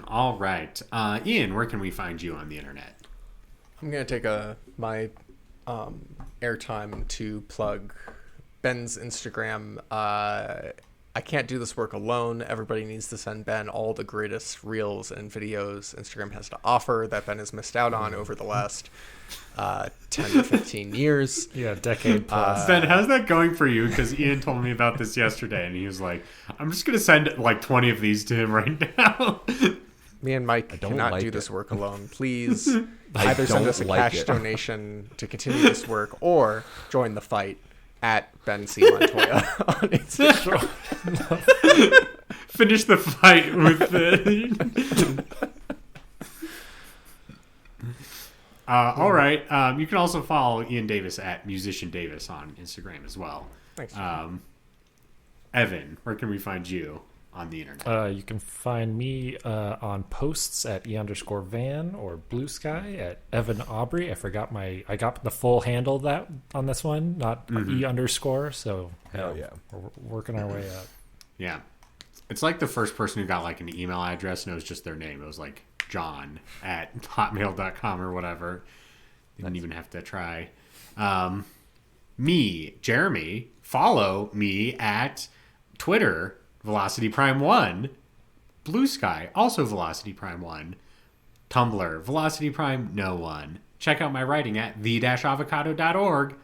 Speaker 2: All right. Ian, where can we find you on the internet?
Speaker 4: I'm gonna take my airtime to plug Ben's Instagram. I can't do this work alone. Everybody needs to send Ben all the greatest reels and videos Instagram has to offer that Ben has missed out on over the last 10 to 15 years.
Speaker 5: Yeah, decade plus.
Speaker 2: Ben, how's that going for you? Because Ian told me about this yesterday, and he was like, I'm just going to send like 20 of these to him right now.
Speaker 4: Me and Mike
Speaker 3: don't
Speaker 4: cannot
Speaker 3: like
Speaker 4: do
Speaker 3: it.
Speaker 4: this work alone. Please either send
Speaker 3: don't
Speaker 4: us a
Speaker 3: like
Speaker 4: cash
Speaker 3: it.
Speaker 4: donation to continue this work or join the fight at Ben C. Montoya on Instagram.
Speaker 2: Finish the fight with the... all right. You can also follow Ian Davis at Musician Davis on Instagram as well.
Speaker 4: Thanks.
Speaker 2: Evan, where can we find you on the internet?
Speaker 5: You can find me on posts at e_van or Blue Sky at Evan Aubrey. I got the full handle that on this one, not e_. So
Speaker 3: Hell yeah.
Speaker 5: we're working our way up.
Speaker 2: Yeah. It's like the first person who got like an email address and it was just their name. It was like John at hotmail.com or whatever. You didn't even have to try. Me, Jeremy, follow me at Twitter, Velocity Prime 1, Blue Sky, also Velocity Prime 1, Tumblr, Velocity Prime No 1. Check out my writing at the-avocado.org.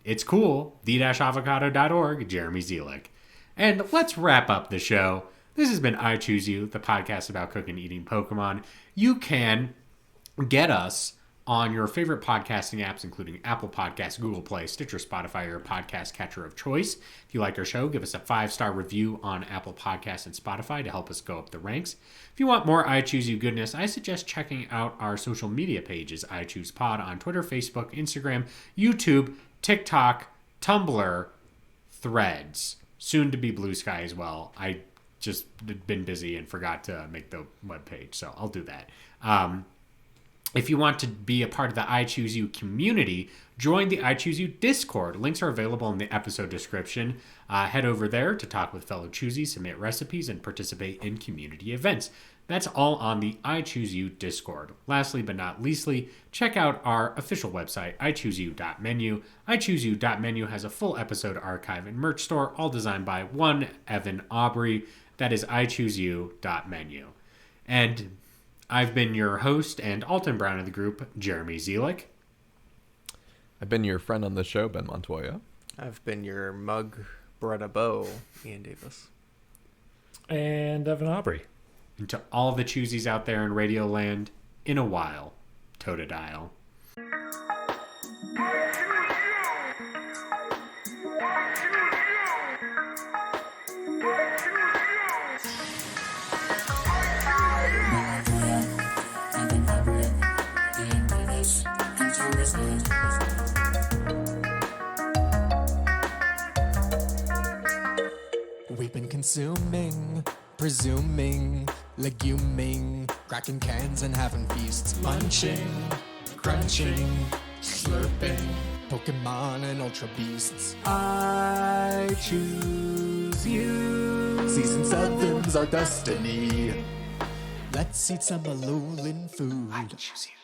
Speaker 2: It's cool, the-avocado.org, Jeremy Zelick. And let's wrap up the show. This has been I Choose You, the podcast about cooking and eating Pokemon. You can get us on your favorite podcasting apps, including Apple Podcasts, Google Play, Stitcher, Spotify, or your podcast catcher of choice. If you like our show, give us a 5-star review on Apple Podcasts and Spotify to help us go up the ranks. If you want more I Choose You goodness, I suggest checking out our social media pages, I Choose Pod on Twitter, Facebook, Instagram, YouTube, TikTok, Tumblr, Threads, soon to be Blue Sky as well. I just been busy and forgot to make the webpage, so I'll do that. If you want to be a part of the I Choose You community, join the I Choose You Discord. Links are available in the episode description. Head over there to talk with fellow Choosies, submit recipes, and participate in community events. That's all on the I Choose You Discord. Lastly but not leastly, check out our official website, ichooseyou.menu. ichooseyou.menu has a full episode archive and merch store, all designed by one Evan Aubrey. That is ichooseyou.menu. And I've been your host and Alton Brown of the group, Jeremy Zelick.
Speaker 3: I've been your friend on the show, Ben Montoya.
Speaker 4: I've been your mug, Bretta Bow, Ian Davis.
Speaker 5: And Evan Aubrey.
Speaker 2: And to all the choosies out there in Radio Land, in a while, Totodile.
Speaker 1: We've been consuming, presuming, leguming, cracking cans and having feasts, munching, crunching, slurping, Pokemon and Ultra Beasts. I choose you. Season 7's our destiny. Let's eat some Alolan food. I choose you.